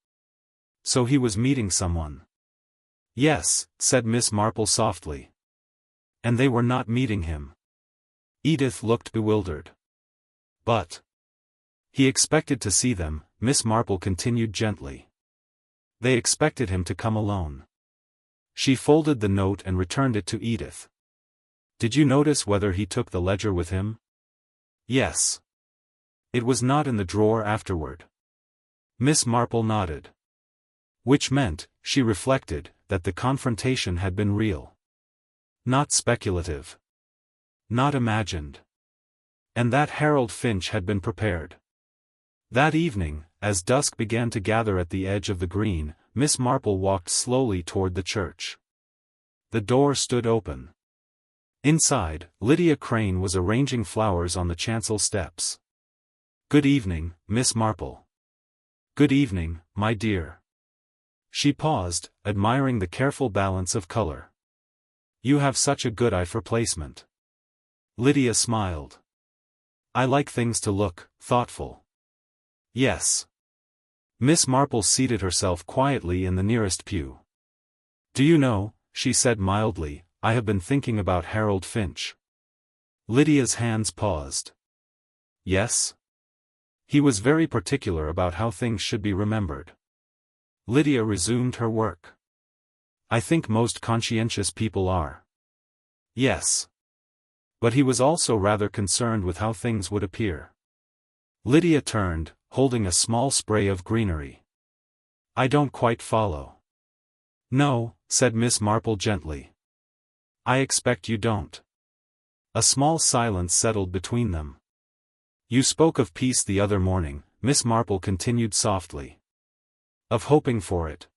So he was meeting someone. Yes, said Miss Marple softly. And they were not meeting him. Edith looked bewildered. But he expected to see them, Miss Marple continued gently. They expected him to come alone. She folded the note and returned it to Edith. Did you notice whether he took the ledger with him? Yes. It was not in the drawer afterward. Miss Marple nodded. Which meant, she reflected, that the confrontation had been real. Not speculative. Not imagined. And that Harold Finch had been prepared. That evening, as dusk began to gather at the edge of the green, Miss Marple walked slowly toward the church. The door stood open. Inside, Lydia Crane was arranging flowers on the chancel steps. Good evening, Miss Marple. Good evening, my dear. She paused, admiring the careful balance of color. You have such a good eye for placement. Lydia smiled. I like things to look thoughtful. Yes. Miss Marple seated herself quietly in the nearest pew. Do you know, she said mildly, I have been thinking about Harold Finch. Lydia's hands paused. Yes? He was very particular about how things should be remembered. Lydia resumed her work. I think most conscientious people are. Yes. But he was also rather concerned with how things would appear. Lydia turned, holding a small spray of greenery. I don't quite follow. No, said Miss Marple gently. I expect you don't. A small silence settled between them. You spoke of peace the other morning, Miss Marple continued softly. Of hoping for it.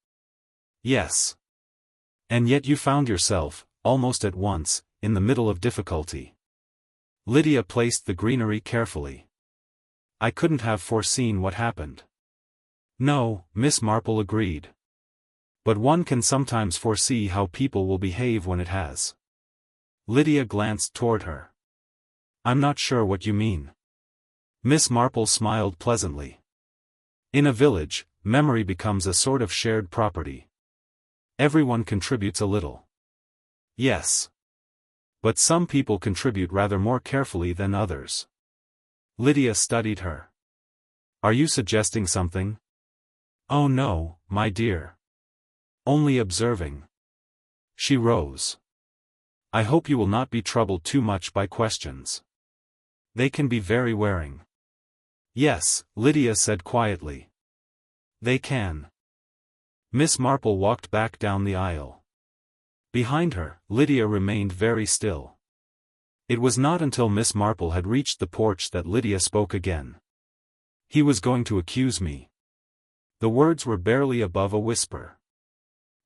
Yes. And yet you found yourself, almost at once, in the middle of difficulty. Lydia placed the greenery carefully. I couldn't have foreseen what happened. No, Miss Marple agreed. But one can sometimes foresee how people will behave when it has. Lydia glanced toward her. I'm not sure what you mean. Miss Marple smiled pleasantly. In a village, memory becomes a sort of shared property. Everyone contributes a little. Yes. But some people contribute rather more carefully than others. Lydia studied her. Are you suggesting something? Oh no, my dear. Only observing. She rose. I hope you will not be troubled too much by questions. They can be very wearing. Yes, Lydia said quietly. They can. Miss Marple walked back down the aisle. Behind her, Lydia remained very still. It was not until Miss Marple had reached the porch that Lydia spoke again. He was going to accuse me. The words were barely above a whisper.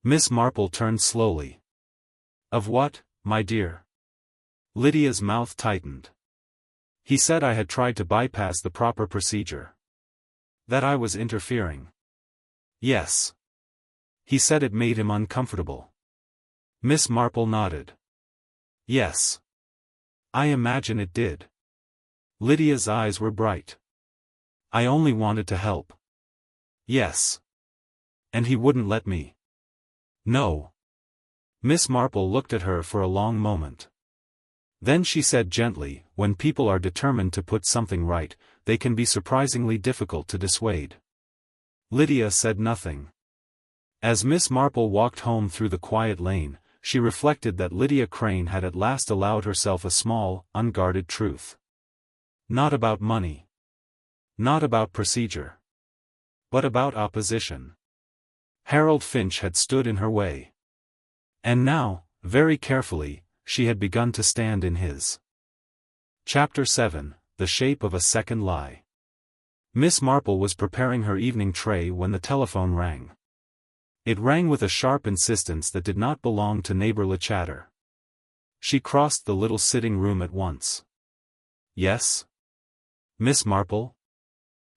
Miss Marple turned slowly. Of what, my dear? Lydia's mouth tightened. He said I had tried to bypass the proper procedure. That I was interfering. Yes. He said it made him uncomfortable. Miss Marple nodded. Yes. I imagine it did. Lydia's eyes were bright. I only wanted to help. Yes. And he wouldn't let me. No. Miss Marple looked at her for a long moment. Then she said gently, when people are determined to put something right, they can be surprisingly difficult to dissuade. Lydia said nothing. As Miss Marple walked home through the quiet lane, she reflected that Lydia Crane had at last allowed herself a small, unguarded truth. Not about money. Not about procedure. But about opposition. Harold Finch had stood in her way. And now, very carefully, she had begun to stand in his. Chapter 7, The Shape of a Second Lie. Miss Marple was preparing her evening tray when the telephone rang. It rang with a sharp insistence that did not belong to neighbor LeChatter. She crossed the little sitting room at once. Yes? Miss Marple?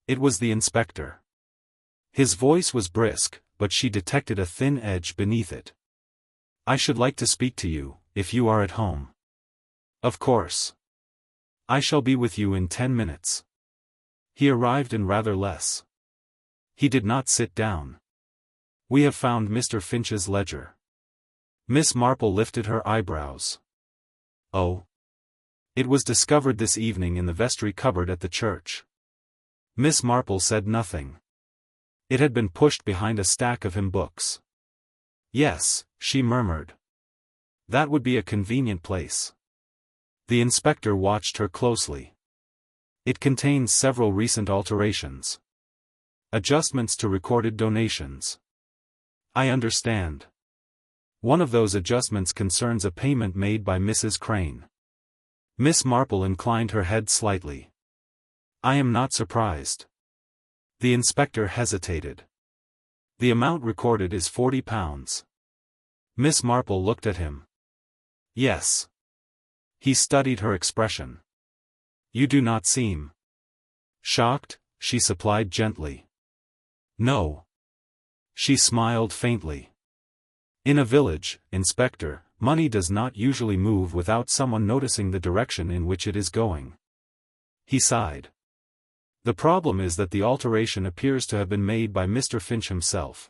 It was the inspector. His voice was brisk, but she detected a thin edge beneath it. I should like to speak to you, if you are at home. Of course. I shall be with you in 10 minutes. He arrived in rather less. He did not sit down. We have found Mr. Finch's ledger. Miss Marple lifted her eyebrows. Oh. It was discovered this evening in the vestry cupboard at the church. Miss Marple said nothing. It had been pushed behind a stack of hymn books. Yes, she murmured. That would be a convenient place. The inspector watched her closely. It contains several recent alterations. Adjustments to recorded donations. I understand. One of those adjustments concerns a payment made by Mrs. Crane. Miss Marple inclined her head slightly. I am not surprised. The inspector hesitated. The amount recorded is £40. Miss Marple looked at him. Yes. He studied her expression. You do not seem shocked, she supplied gently. No. She smiled faintly. In a village, Inspector, money does not usually move without someone noticing the direction in which it is going. He sighed. The problem is that the alteration appears to have been made by Mr. Finch himself.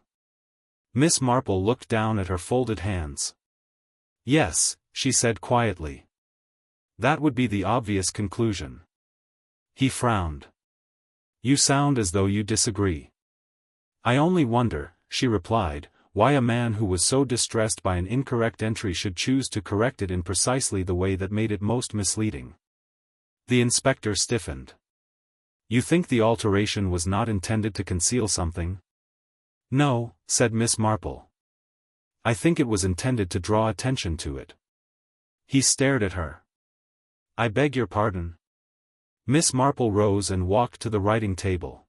Miss Marple looked down at her folded hands. Yes, she said quietly. That would be the obvious conclusion. He frowned. You sound as though you disagree. I only wonder, she replied, why a man who was so distressed by an incorrect entry should choose to correct it in precisely the way that made it most misleading. The inspector stiffened. You think the alteration was not intended to conceal something? No, said Miss Marple. I think it was intended to draw attention to it. He stared at her. I beg your pardon. Miss Marple rose and walked to the writing table.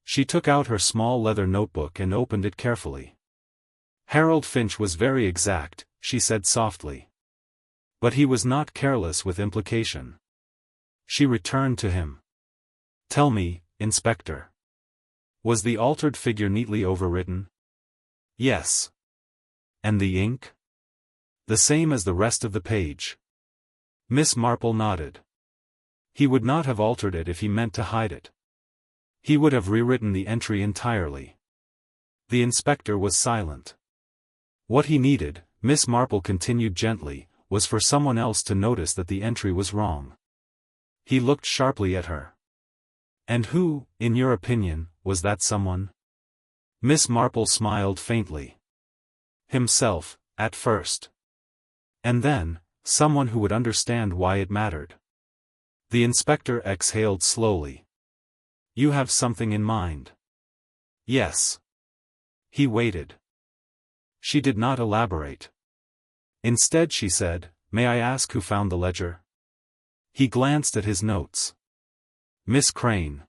She took out her small leather notebook and opened it carefully. Harold Finch was very exact, she said softly. But he was not careless with implication. She returned to him. Tell me, Inspector. Was the altered figure neatly overwritten? Yes. And the ink? The same as the rest of the page. Miss Marple nodded. He would not have altered it if he meant to hide it. He would have rewritten the entry entirely. The inspector was silent. What he needed, Miss Marple continued gently, was for someone else to notice that the entry was wrong. He looked sharply at her. And who, in your opinion, was that someone? Miss Marple smiled faintly. Himself, at first. And then, someone who would understand why it mattered. The inspector exhaled slowly. You have something in mind. Yes. He waited. She did not elaborate. Instead she said, May I ask who found the ledger? He glanced at his notes. Miss Crane.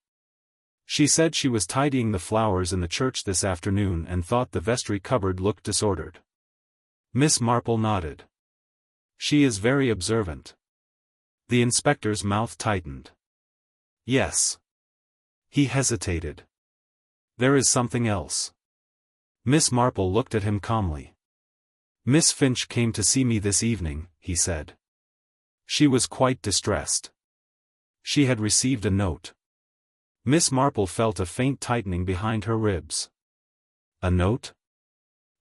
She said she was tidying the flowers in the church this afternoon and thought the vestry cupboard looked disordered. Miss Marple nodded. She is very observant. The inspector's mouth tightened. Yes. He hesitated. There is something else. Miss Marple looked at him calmly. Miss Finch came to see me this evening, he said. She was quite distressed. She had received a note. Miss Marple felt a faint tightening behind her ribs. A note?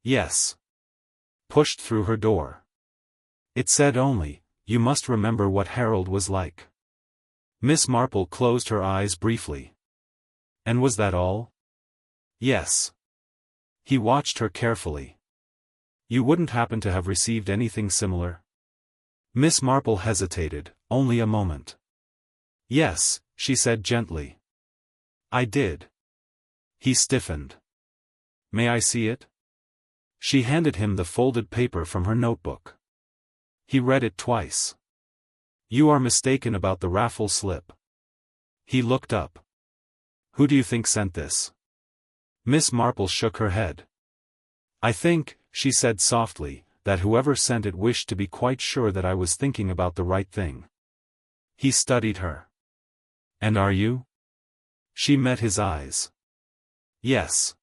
Yes. Pushed through her door. It said only, "You must remember what Harold was like." Miss Marple closed her eyes briefly. And was that all? Yes. He watched her carefully. You wouldn't happen to have received anything similar? Miss Marple hesitated, only a moment. Yes, she said gently. I did. He stiffened. May I see it? She handed him the folded paper from her notebook. He read it twice. You are mistaken about the raffle slip. He looked up. Who do you think sent this? Miss Marple shook her head. I think, she said softly, that whoever sent it wished to be quite sure that I was thinking about the right thing. He studied her. And are you? She met his eyes. Yes.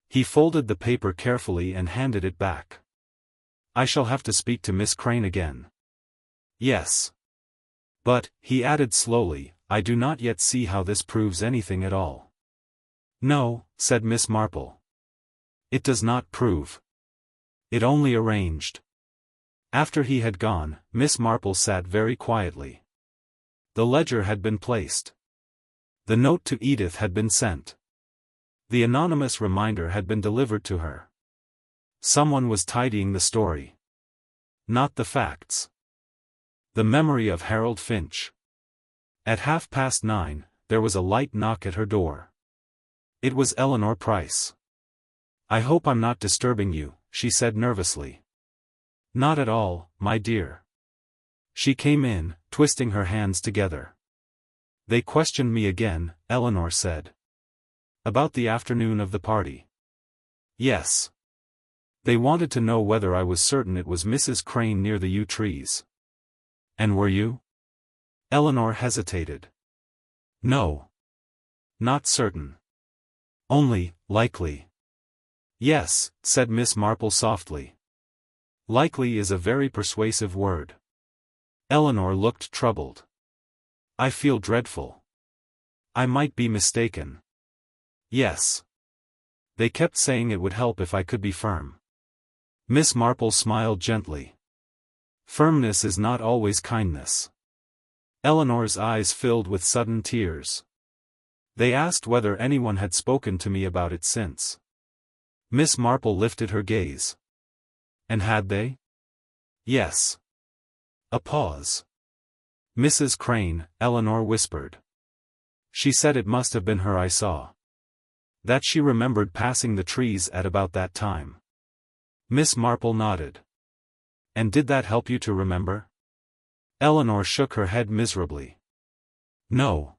He folded the paper carefully and handed it back. I shall have to speak to Miss Crane again. Yes. But, he added slowly, I do not yet see how this proves anything at all. No, said Miss Marple. It does not prove. It only arranged. After he had gone, Miss Marple sat very quietly. The ledger had been placed. The note to Edith had been sent. The anonymous reminder had been delivered to her. Someone was tidying the story. Not the facts. The memory of Harold Finch. At 9:30, there was a light knock at her door. It was Eleanor Price. I hope I'm not disturbing you, she said nervously. Not at all, my dear. She came in, twisting her hands together. They questioned me again, Eleanor said. About the afternoon of the party. Yes. They wanted to know whether I was certain it was Mrs. Crane near the yew trees. And were you? Eleanor hesitated. No. Not certain. Only, likely. Yes, said Miss Marple softly. Likely is a very persuasive word. Eleanor looked troubled. I feel dreadful. I might be mistaken. Yes. They kept saying it would help if I could be firm. Miss Marple smiled gently. Firmness is not always kindness. Eleanor's eyes filled with sudden tears. They asked whether anyone had spoken to me about it since. Miss Marple lifted her gaze. And had they? Yes. A pause. Mrs. Crane, Eleanor whispered. She said it must have been her I saw. That she remembered passing the trees at about that time. Miss Marple nodded. And did that help you to remember? Eleanor shook her head miserably. No.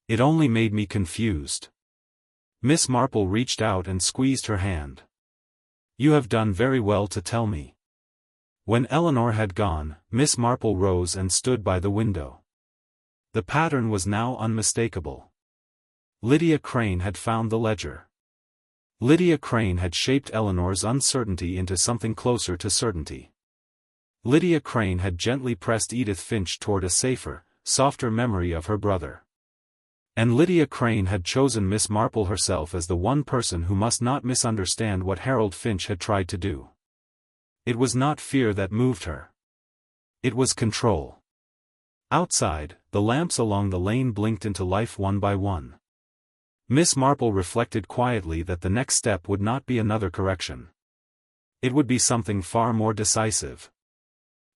It only made me confused. Miss Marple reached out and squeezed her hand. You have done very well to tell me. When Eleanor had gone, Miss Marple rose and stood by the window. The pattern was now unmistakable. Lydia Crane had found the ledger. Lydia Crane had shaped Eleanor's uncertainty into something closer to certainty. Lydia Crane had gently pressed Edith Finch toward a safer, softer memory of her brother. And Lydia Crane had chosen Miss Marple herself as the one person who must not misunderstand what Harold Finch had tried to do. It was not fear that moved her. It was control. Outside, the lamps along the lane blinked into life one by one. Miss Marple reflected quietly that the next step would not be another correction. It would be something far more decisive.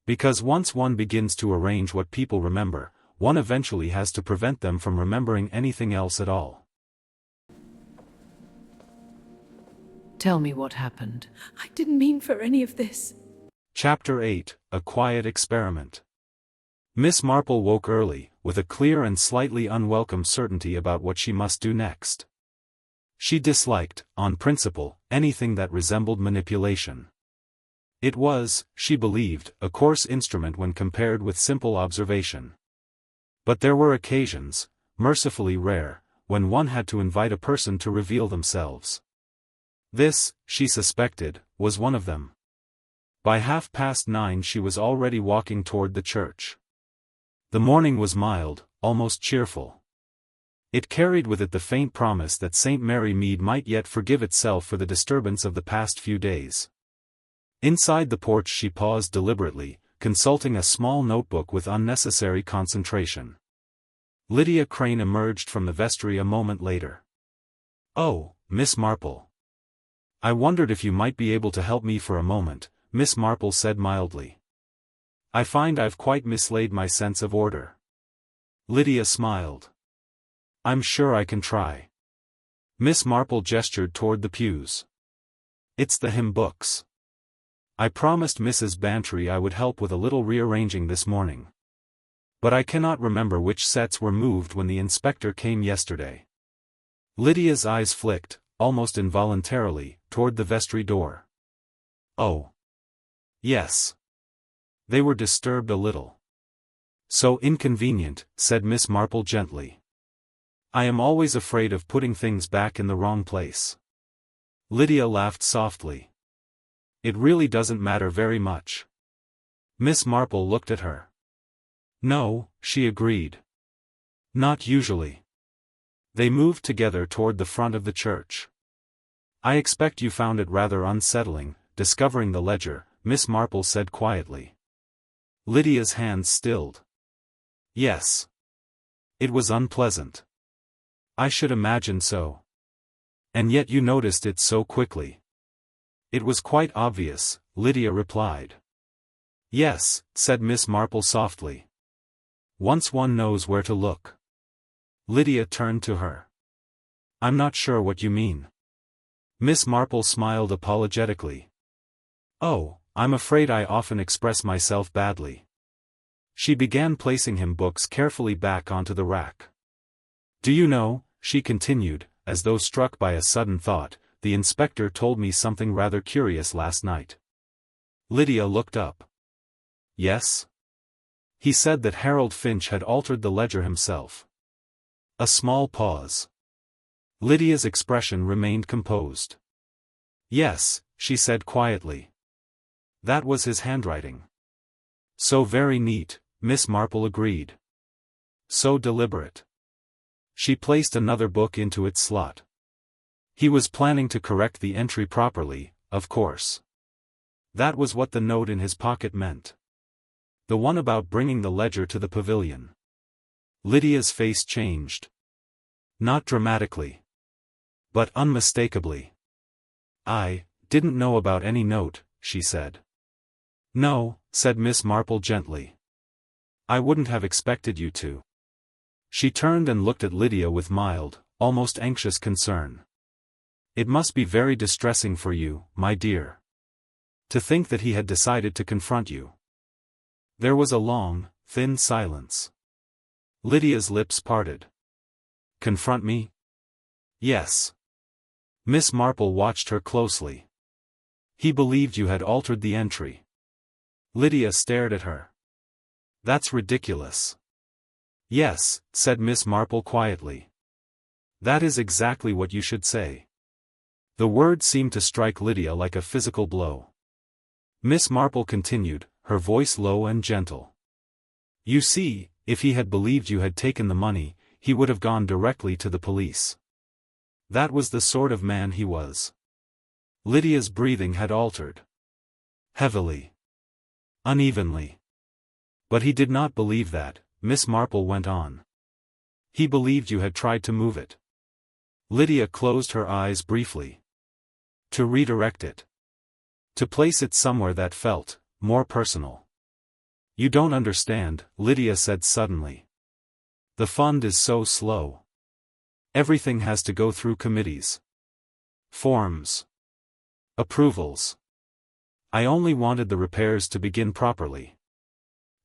Because once one begins to arrange what people remember, one eventually has to prevent them from remembering anything else at all. Tell me what happened. I didn't mean for any of this. Chapter 8, A Quiet Experiment. Miss Marple woke early, with a clear and slightly unwelcome certainty about what she must do next. She disliked, on principle, anything that resembled manipulation. It was, she believed, a coarse instrument when compared with simple observation. But there were occasions, mercifully rare, when one had to invite a person to reveal themselves. This, she suspected, was one of them. By 9:30 she was already walking toward the church. The morning was mild, almost cheerful. It carried with it the faint promise that St. Mary Mead might yet forgive itself for the disturbance of the past few days. Inside the porch she paused deliberately, consulting a small notebook with unnecessary concentration. Lydia Crane emerged from the vestry a moment later. "Oh, Miss Marple. I wondered if you might be able to help me for a moment," Miss Marple said mildly. "I find I've quite mislaid my sense of order." Lydia smiled. "I'm sure I can try." Miss Marple gestured toward the pews. "It's the hymn books. I promised Mrs. Bantry I would help with a little rearranging this morning. But I cannot remember which sets were moved when the inspector came yesterday." Lydia's eyes flicked, almost involuntarily, toward the vestry door. "Oh. Yes. They were disturbed a little." "So inconvenient," said Miss Marple gently. "I am always afraid of putting things back in the wrong place." Lydia laughed softly. "It really doesn't matter very much." Miss Marple looked at her. "No," she agreed. "Not usually." They moved together toward the front of the church. "I expect you found it rather unsettling, discovering the ledger," Miss Marple said quietly. Lydia's hands stilled. "Yes. It was unpleasant." "I should imagine so. And yet you noticed it so quickly." "It was quite obvious," Lydia replied. "Yes," said Miss Marple softly. "Once one knows where to look." Lydia turned to her. "I'm not sure what you mean." Miss Marple smiled apologetically. "Oh, I'm afraid I often express myself badly." She began placing hymn books carefully back onto the rack. "Do you know," she continued, as though struck by a sudden thought, "the inspector told me something rather curious last night." Lydia looked up. "Yes?" "He said that Harold Finch had altered the ledger himself." A small pause. Lydia's expression remained composed. "Yes," she said quietly. "That was his handwriting." "So very neat," Miss Marple agreed. "So deliberate." She placed another book into its slot. "He was planning to correct the entry properly, of course." That was what the note in his pocket meant. The one about bringing the ledger to the pavilion. Lydia's face changed. Not dramatically, but unmistakably. "I didn't know about any note," she said. "No," said Miss Marple gently. "I wouldn't have expected you to." She turned and looked at Lydia with mild, almost anxious concern. "It must be very distressing for you, my dear. To think that he had decided to confront you." There was a long, thin silence. Lydia's lips parted. "Confront me?" "Yes." Miss Marple watched her closely. "He believed you had altered the entry." Lydia stared at her. "That's ridiculous." "Yes," said Miss Marple quietly. "That is exactly what you should say." The word seemed to strike Lydia like a physical blow. Miss Marple continued, her voice low and gentle. "You see, if he had believed you had taken the money, he would have gone directly to the police. That was the sort of man he was." Lydia's breathing had altered. Heavily. Unevenly. "But he did not believe that," Miss Marple went on. "He believed you had tried to move it." Lydia closed her eyes briefly. "To redirect it. To place it somewhere that felt more personal." "You don't understand," Lydia said suddenly. "The fund is so slow. Everything has to go through committees. Forms. Approvals. I only wanted the repairs to begin properly.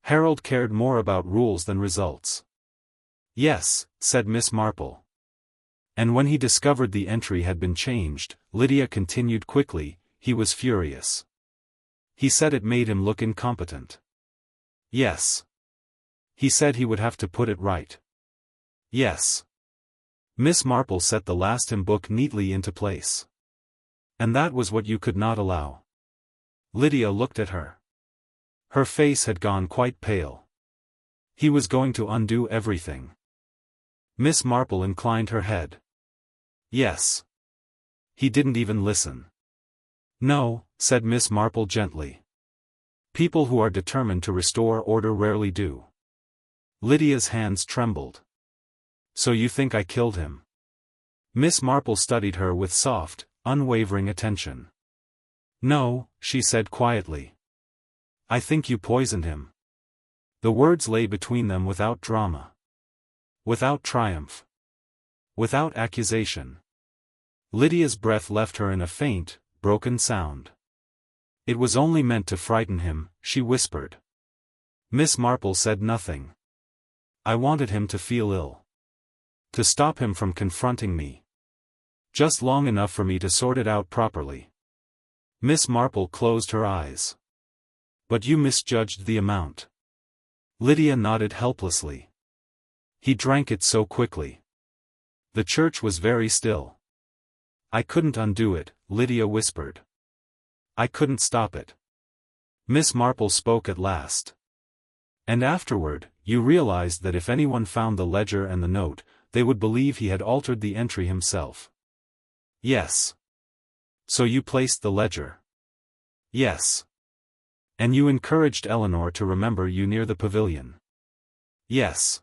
Harold cared more about rules than results." "Yes," said Miss Marple. "And when he discovered the entry had been changed," Lydia continued quickly, "he was furious. He said it made him look incompetent." "Yes." "He said he would have to put it right." "Yes." Miss Marple set the last hymn book neatly into place. And that was what you could not allow. Lydia looked at her. Her face had gone quite pale. He was going to undo everything. Miss Marple inclined her head. Yes. He didn't even listen. No, said Miss Marple gently. People who are determined to restore order rarely do. Lydia's hands trembled. So you think I killed him? Miss Marple studied her with soft, unwavering attention. No, she said quietly. I think you poisoned him. The words lay between them without drama. Without triumph. Without accusation. Lydia's breath left her in a faint, broken sound. It was only meant to frighten him, she whispered. Miss Marple said nothing. I wanted him to feel ill. To stop him from confronting me. Just long enough for me to sort it out properly. Miss Marple closed her eyes. But you misjudged the amount. Lydia nodded helplessly. He drank it so quickly. The church was very still. I couldn't undo it, Lydia whispered. I couldn't stop it. Miss Marple spoke at last. And afterward, you realized that if anyone found the ledger and the note, they would believe he had altered the entry himself. Yes. So you placed the ledger. Yes. And you encouraged Eleanor to remember you near the pavilion. Yes.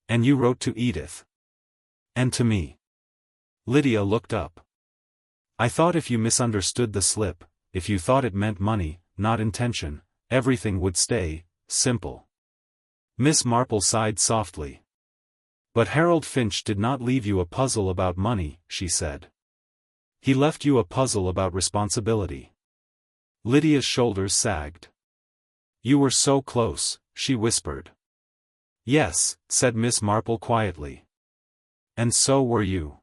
And you wrote to Edith. And to me. Lydia looked up. I thought if you misunderstood the slip, if you thought it meant money, not intention, everything would stay simple. Miss Marple sighed softly. But Harold Finch did not leave you a puzzle about money, she said. He left you a puzzle about responsibility. Lydia's shoulders sagged. You were so close, she whispered. Yes, said Miss Marple quietly. And so were you.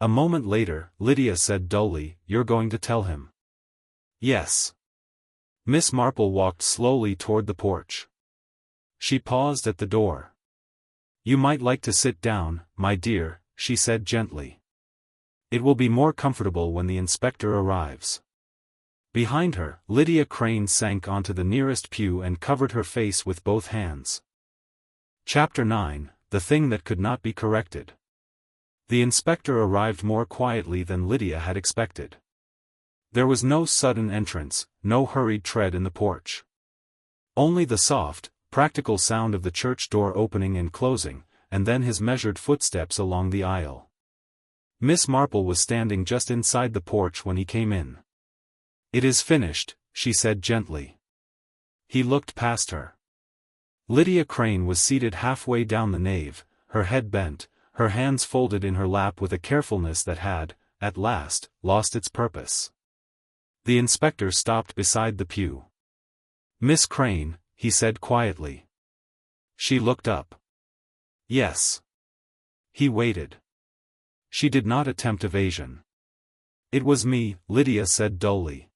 A moment later, Lydia said dully, You're going to tell him. Yes. Miss Marple walked slowly toward the porch. She paused at the door. You might like to sit down, my dear, she said gently. It will be more comfortable when the inspector arrives. Behind her, Lydia Crane sank onto the nearest pew and covered her face with both hands. Chapter 9, The Thing That Could Not Be Corrected. The inspector arrived more quietly than Lydia had expected. There was no sudden entrance, no hurried tread in the porch. Only the soft, practical sound of the church door opening and closing, and then his measured footsteps along the aisle. Miss Marple was standing just inside the porch when he came in. It is finished, she said gently. He looked past her. Lydia Crane was seated halfway down the nave, her head bent, her hands folded in her lap with a carefulness that had, at last, lost its purpose. The inspector stopped beside the pew. Miss Crane, he said quietly. She looked up. Yes. He waited. She did not attempt evasion. It was me, Lydia said dully.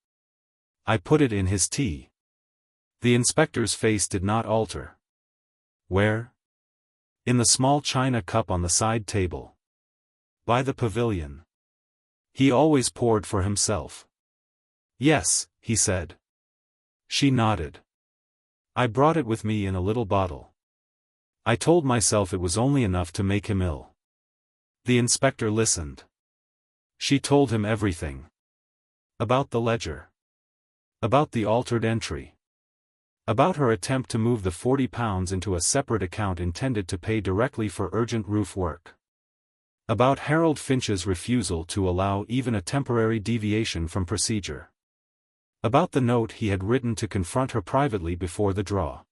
I put it in his tea. The inspector's face did not alter. Where? In the small china cup on the side table. By the pavilion. He always poured for himself. Yes, he said. She nodded. I brought it with me in a little bottle. I told myself it was only enough to make him ill. The inspector listened. She told him everything. About the ledger. About the altered entry. About her attempt to move the £40 into a separate account intended to pay directly for urgent roof work. About Harold Finch's refusal to allow even a temporary deviation from procedure. About the note he had written to confront her privately before the draw.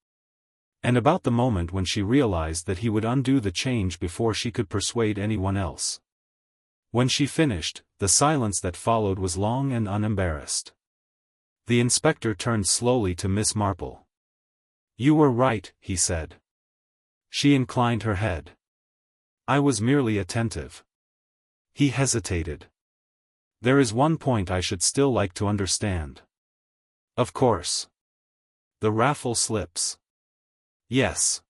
And about the moment when she realized that he would undo the change before she could persuade anyone else. When she finished, the silence that followed was long and unembarrassed. The inspector turned slowly to Miss Marple. You were right, he said. She inclined her head. I was merely attentive. He hesitated. There is one point I should still like to understand. Of course. The raffle slips. Yes.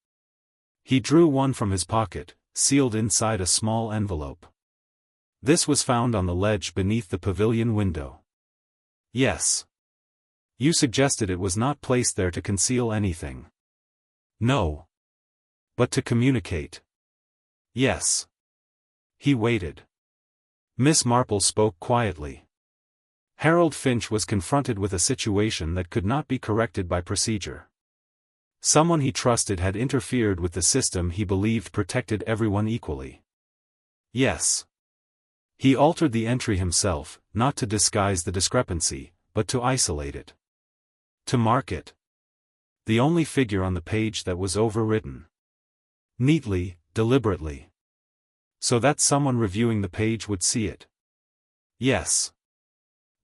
He drew one from his pocket, sealed inside a small envelope. This was found on the ledge beneath the pavilion window. Yes. You suggested it was not placed there to conceal anything. No. But to communicate. Yes. He waited. Miss Marple spoke quietly. Harold Finch was confronted with a situation that could not be corrected by procedure. Someone he trusted had interfered with the system he believed protected everyone equally. Yes. He altered the entry himself, not to disguise the discrepancy, but to isolate it. To mark it. The only figure on the page that was overwritten. Neatly, deliberately. So that someone reviewing the page would see it. Yes.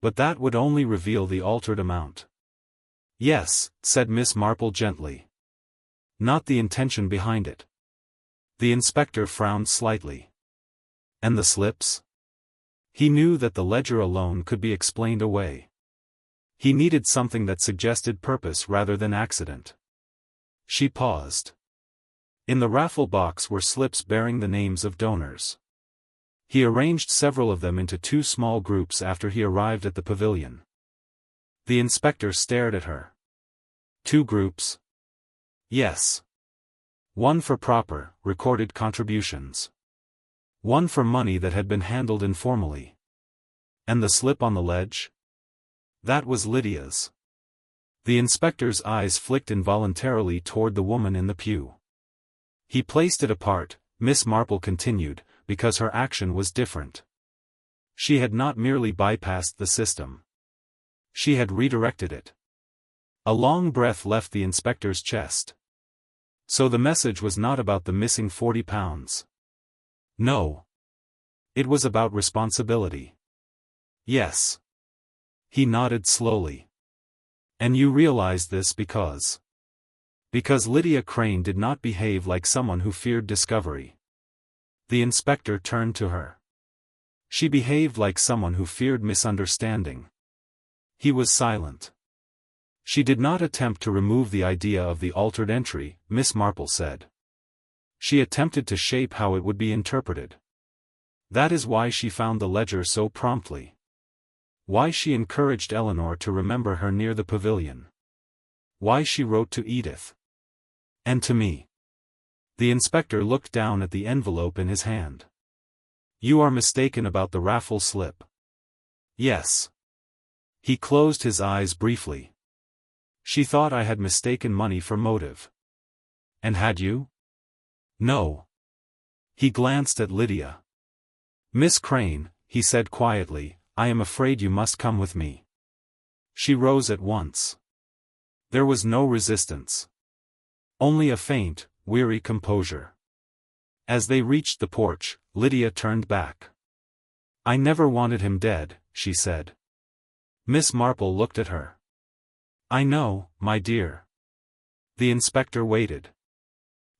But that would only reveal the altered amount. Yes, said Miss Marple gently. Not the intention behind it. The inspector frowned slightly. And the slips? He knew that the ledger alone could be explained away. He needed something that suggested purpose rather than accident. She paused. In the raffle box were slips bearing the names of donors. He arranged several of them into 2 small groups after he arrived at the pavilion. The inspector stared at her. 2 groups? Yes. One for proper, recorded contributions. One for money that had been handled informally. And the slip on the ledge? That was Lydia's. The inspector's eyes flicked involuntarily toward the woman in the pew. He placed it apart, Miss Marple continued, because her action was different. She had not merely bypassed the system. She had redirected it. A long breath left the inspector's chest. So the message was not about the missing £40. No. It was about responsibility. Yes. He nodded slowly. And you realize this because Lydia Crane did not behave like someone who feared discovery. The inspector turned to her. She behaved like someone who feared misunderstanding. He was silent. She did not attempt to remove the idea of the altered entry, Miss Marple said. She attempted to shape how it would be interpreted. That is why she found the ledger so promptly. Why she encouraged Eleanor to remember her near the pavilion. Why she wrote to Edith. And to me. The inspector looked down at the envelope in his hand. You are mistaken about the raffle slip. Yes. He closed his eyes briefly. She thought I had mistaken money for motive. And had you? No. He glanced at Lydia. Miss Crane, he said quietly, I am afraid you must come with me. She rose at once. There was no resistance. Only a faint, weary composure. As they reached the porch, Lydia turned back. I never wanted him dead, she said. Miss Marple looked at her. I know, my dear. The inspector waited.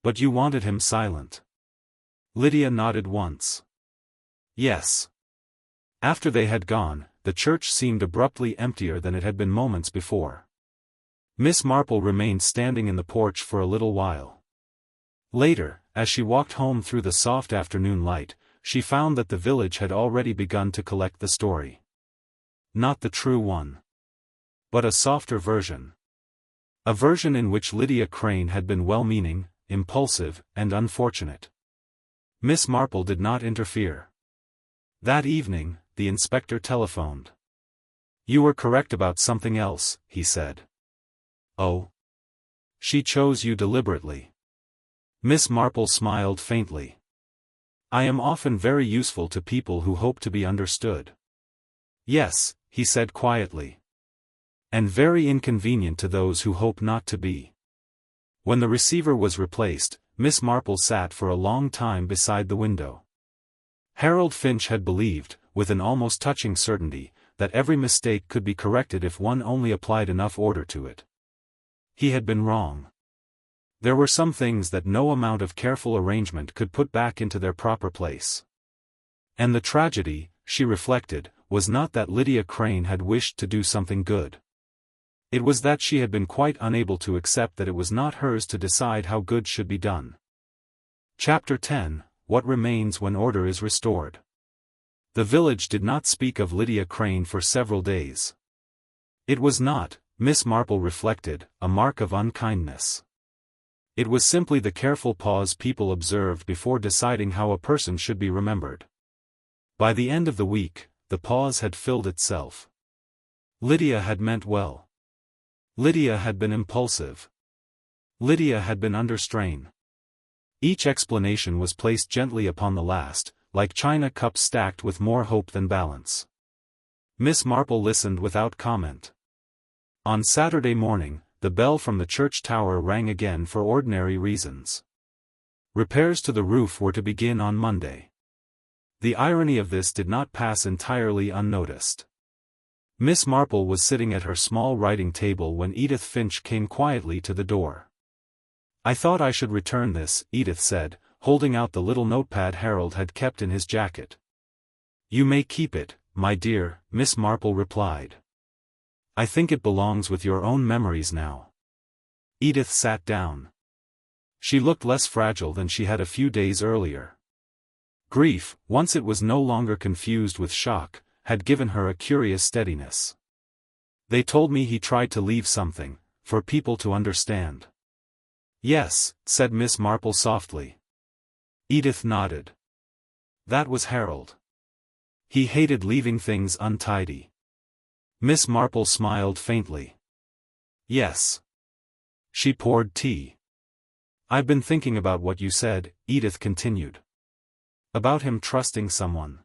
But you wanted him silent. Lydia nodded once. Yes. After they had gone, the church seemed abruptly emptier than it had been moments before. Miss Marple remained standing in the porch for a little while. Later, as she walked home through the soft afternoon light, she found that the village had already begun to collect the story. Not the true one. But a softer version. A version in which Lydia Crane had been well-meaning, impulsive, and unfortunate. Miss Marple did not interfere. That evening, the inspector telephoned. You were correct about something else, he said. Oh? She chose you deliberately. Miss Marple smiled faintly. I am often very useful to people who hope to be understood. Yes, he said quietly. And very inconvenient to those who hope not to be. When the receiver was replaced, Miss Marple sat for a long time beside the window. Harold Finch had believed, with an almost touching certainty, that every mistake could be corrected if one only applied enough order to it. He had been wrong. There were some things that no amount of careful arrangement could put back into their proper place. And the tragedy, she reflected, was not that Lydia Crane had wished to do something good. It was that she had been quite unable to accept that it was not hers to decide how good should be done. Chapter 10, What Remains When Order is Restored. The village did not speak of Lydia Crane for several days. It was not, Miss Marple reflected, a mark of unkindness. It was simply the careful pause people observed before deciding how a person should be remembered. By the end of the week, the pause had filled itself. Lydia had meant well. Lydia had been impulsive. Lydia had been under strain. Each explanation was placed gently upon the last, like china cups stacked with more hope than balance. Miss Marple listened without comment. On Saturday morning, the bell from the church tower rang again for ordinary reasons. Repairs to the roof were to begin on Monday. The irony of this did not pass entirely unnoticed. Miss Marple was sitting at her small writing table when Edith Finch came quietly to the door. "I thought I should return this," Edith said, holding out the little notepad Harold had kept in his jacket. "You may keep it, my dear," Miss Marple replied. "I think it belongs with your own memories now." Edith sat down. She looked less fragile than she had a few days earlier. Grief, once it was no longer confused with shock, had given her a curious steadiness. "They told me he tried to leave something, for people to understand." "Yes," said Miss Marple softly. Edith nodded. "That was Harold. He hated leaving things untidy." Miss Marple smiled faintly. "Yes." She poured tea. "I've been thinking about what you said," Edith continued. "About him trusting someone."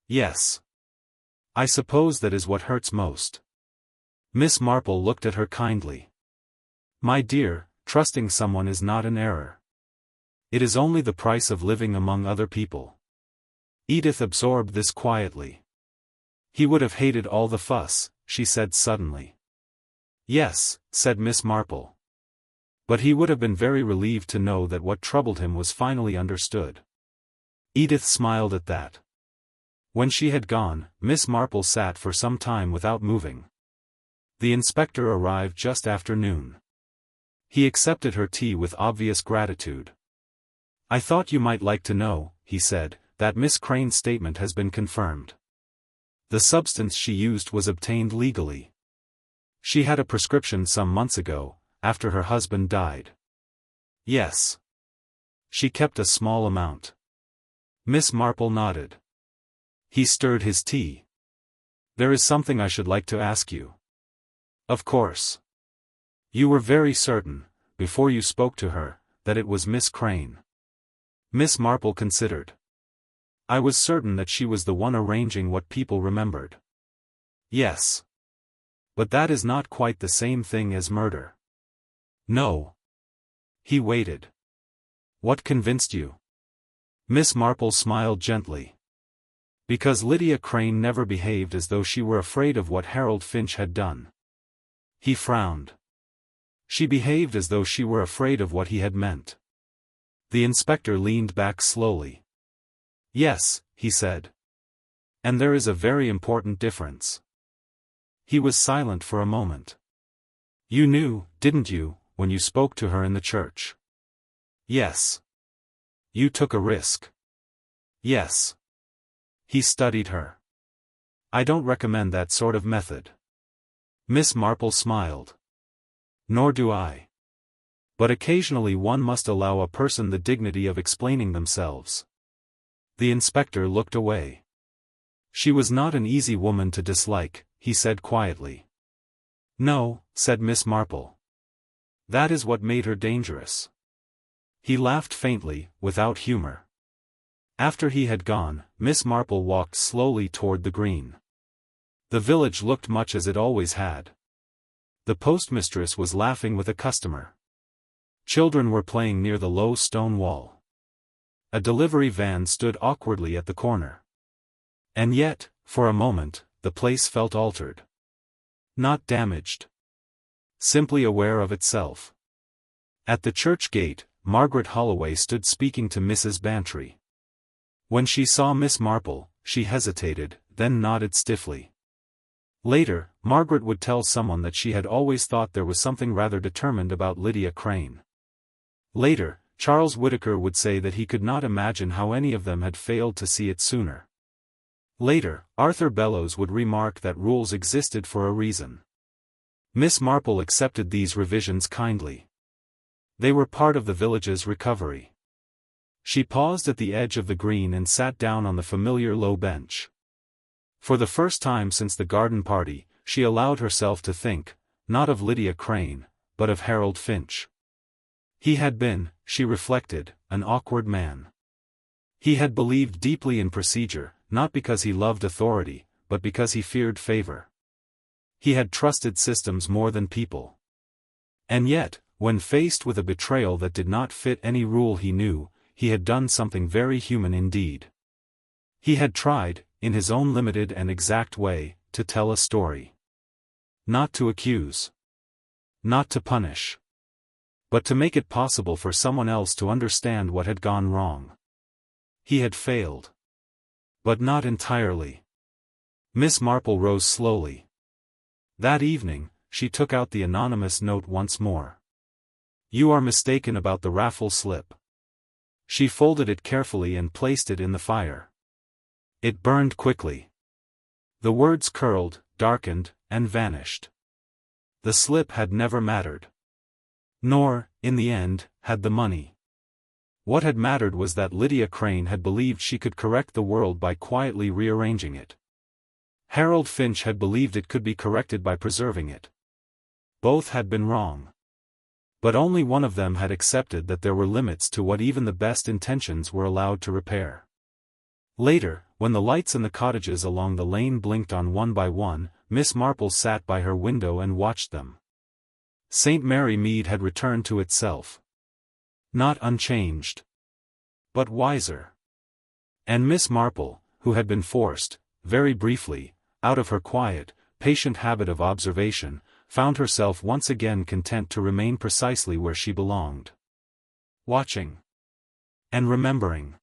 "Yes. I suppose that is what hurts most." Miss Marple looked at her kindly. "My dear, trusting someone is not an error. It is only the price of living among other people." Edith absorbed this quietly. "He would have hated all the fuss," she said suddenly. "Yes," said Miss Marple. "But he would have been very relieved to know that what troubled him was finally understood." Edith smiled at that. When she had gone, Miss Marple sat for some time without moving. The inspector arrived just after noon. He accepted her tea with obvious gratitude. "I thought you might like to know," he said, "that Miss Crane's statement has been confirmed. The substance she used was obtained legally. She had a prescription some months ago, after her husband died." "Yes. She kept a small amount." Miss Marple nodded. He stirred his tea. "There is something I should like to ask you." "Of course. You were very certain, before you spoke to her, that it was Miss Crane." Miss Marple considered. "I was certain that she was the one arranging what people remembered." "Yes. But that is not quite the same thing as murder." "No." He waited. "What convinced you?" Miss Marple smiled gently. "Because Lydia Crane never behaved as though she were afraid of what Harold Finch had done." He frowned. "She behaved as though she were afraid of what he had meant." The inspector leaned back slowly. "Yes," he said. "And there is a very important difference." He was silent for a moment. "You knew, didn't you, when you spoke to her in the church?" "Yes." "You took a risk." "Yes." He studied her. "I don't recommend that sort of method." Miss Marple smiled. "Nor do I. But occasionally one must allow a person the dignity of explaining themselves." The inspector looked away. "She was not an easy woman to dislike," he said quietly. "No," said Miss Marple. "That is what made her dangerous." He laughed faintly, without humor. After he had gone, Miss Marple walked slowly toward the green. The village looked much as it always had. The postmistress was laughing with a customer. Children were playing near the low stone wall. A delivery van stood awkwardly at the corner. And yet, for a moment, the place felt altered. Not damaged. Simply aware of itself. At the church gate, Margaret Holloway stood speaking to Mrs. Bantry. When she saw Miss Marple, she hesitated, then nodded stiffly. Later, Margaret would tell someone that she had always thought there was something rather determined about Lydia Crane. Later, Charles Whittaker would say that he could not imagine how any of them had failed to see it sooner. Later, Arthur Bellows would remark that rules existed for a reason. Miss Marple accepted these revisions kindly. They were part of the village's recovery. She paused at the edge of the green and sat down on the familiar low bench. For the first time since the garden party, she allowed herself to think, not of Lydia Crane, but of Harold Finch. He had been, she reflected, an awkward man. He had believed deeply in procedure, not because he loved authority, but because he feared favor. He had trusted systems more than people. And yet, when faced with a betrayal that did not fit any rule he knew, he had done something very human indeed. He had tried, in his own limited and exact way, to tell a story. Not to accuse. Not to punish. But to make it possible for someone else to understand what had gone wrong. He had failed. But not entirely. Miss Marple rose slowly. That evening, she took out the anonymous note once more. "You are mistaken about the raffle slip." She folded it carefully and placed it in the fire. It burned quickly. The words curled, darkened, and vanished. The slip had never mattered. Nor, in the end, had the money. What had mattered was that Lydia Crane had believed she could correct the world by quietly rearranging it. Harold Finch had believed it could be corrected by preserving it. Both had been wrong. But only one of them had accepted that there were limits to what even the best intentions were allowed to repair. Later, when the lights in the cottages along the lane blinked on one by one, Miss Marple sat by her window and watched them. St. Mary Mead had returned to itself. Not unchanged. But wiser. And Miss Marple, who had been forced, very briefly, out of her quiet, patient habit of observation, found herself once again content to remain precisely where she belonged. Watching. And remembering.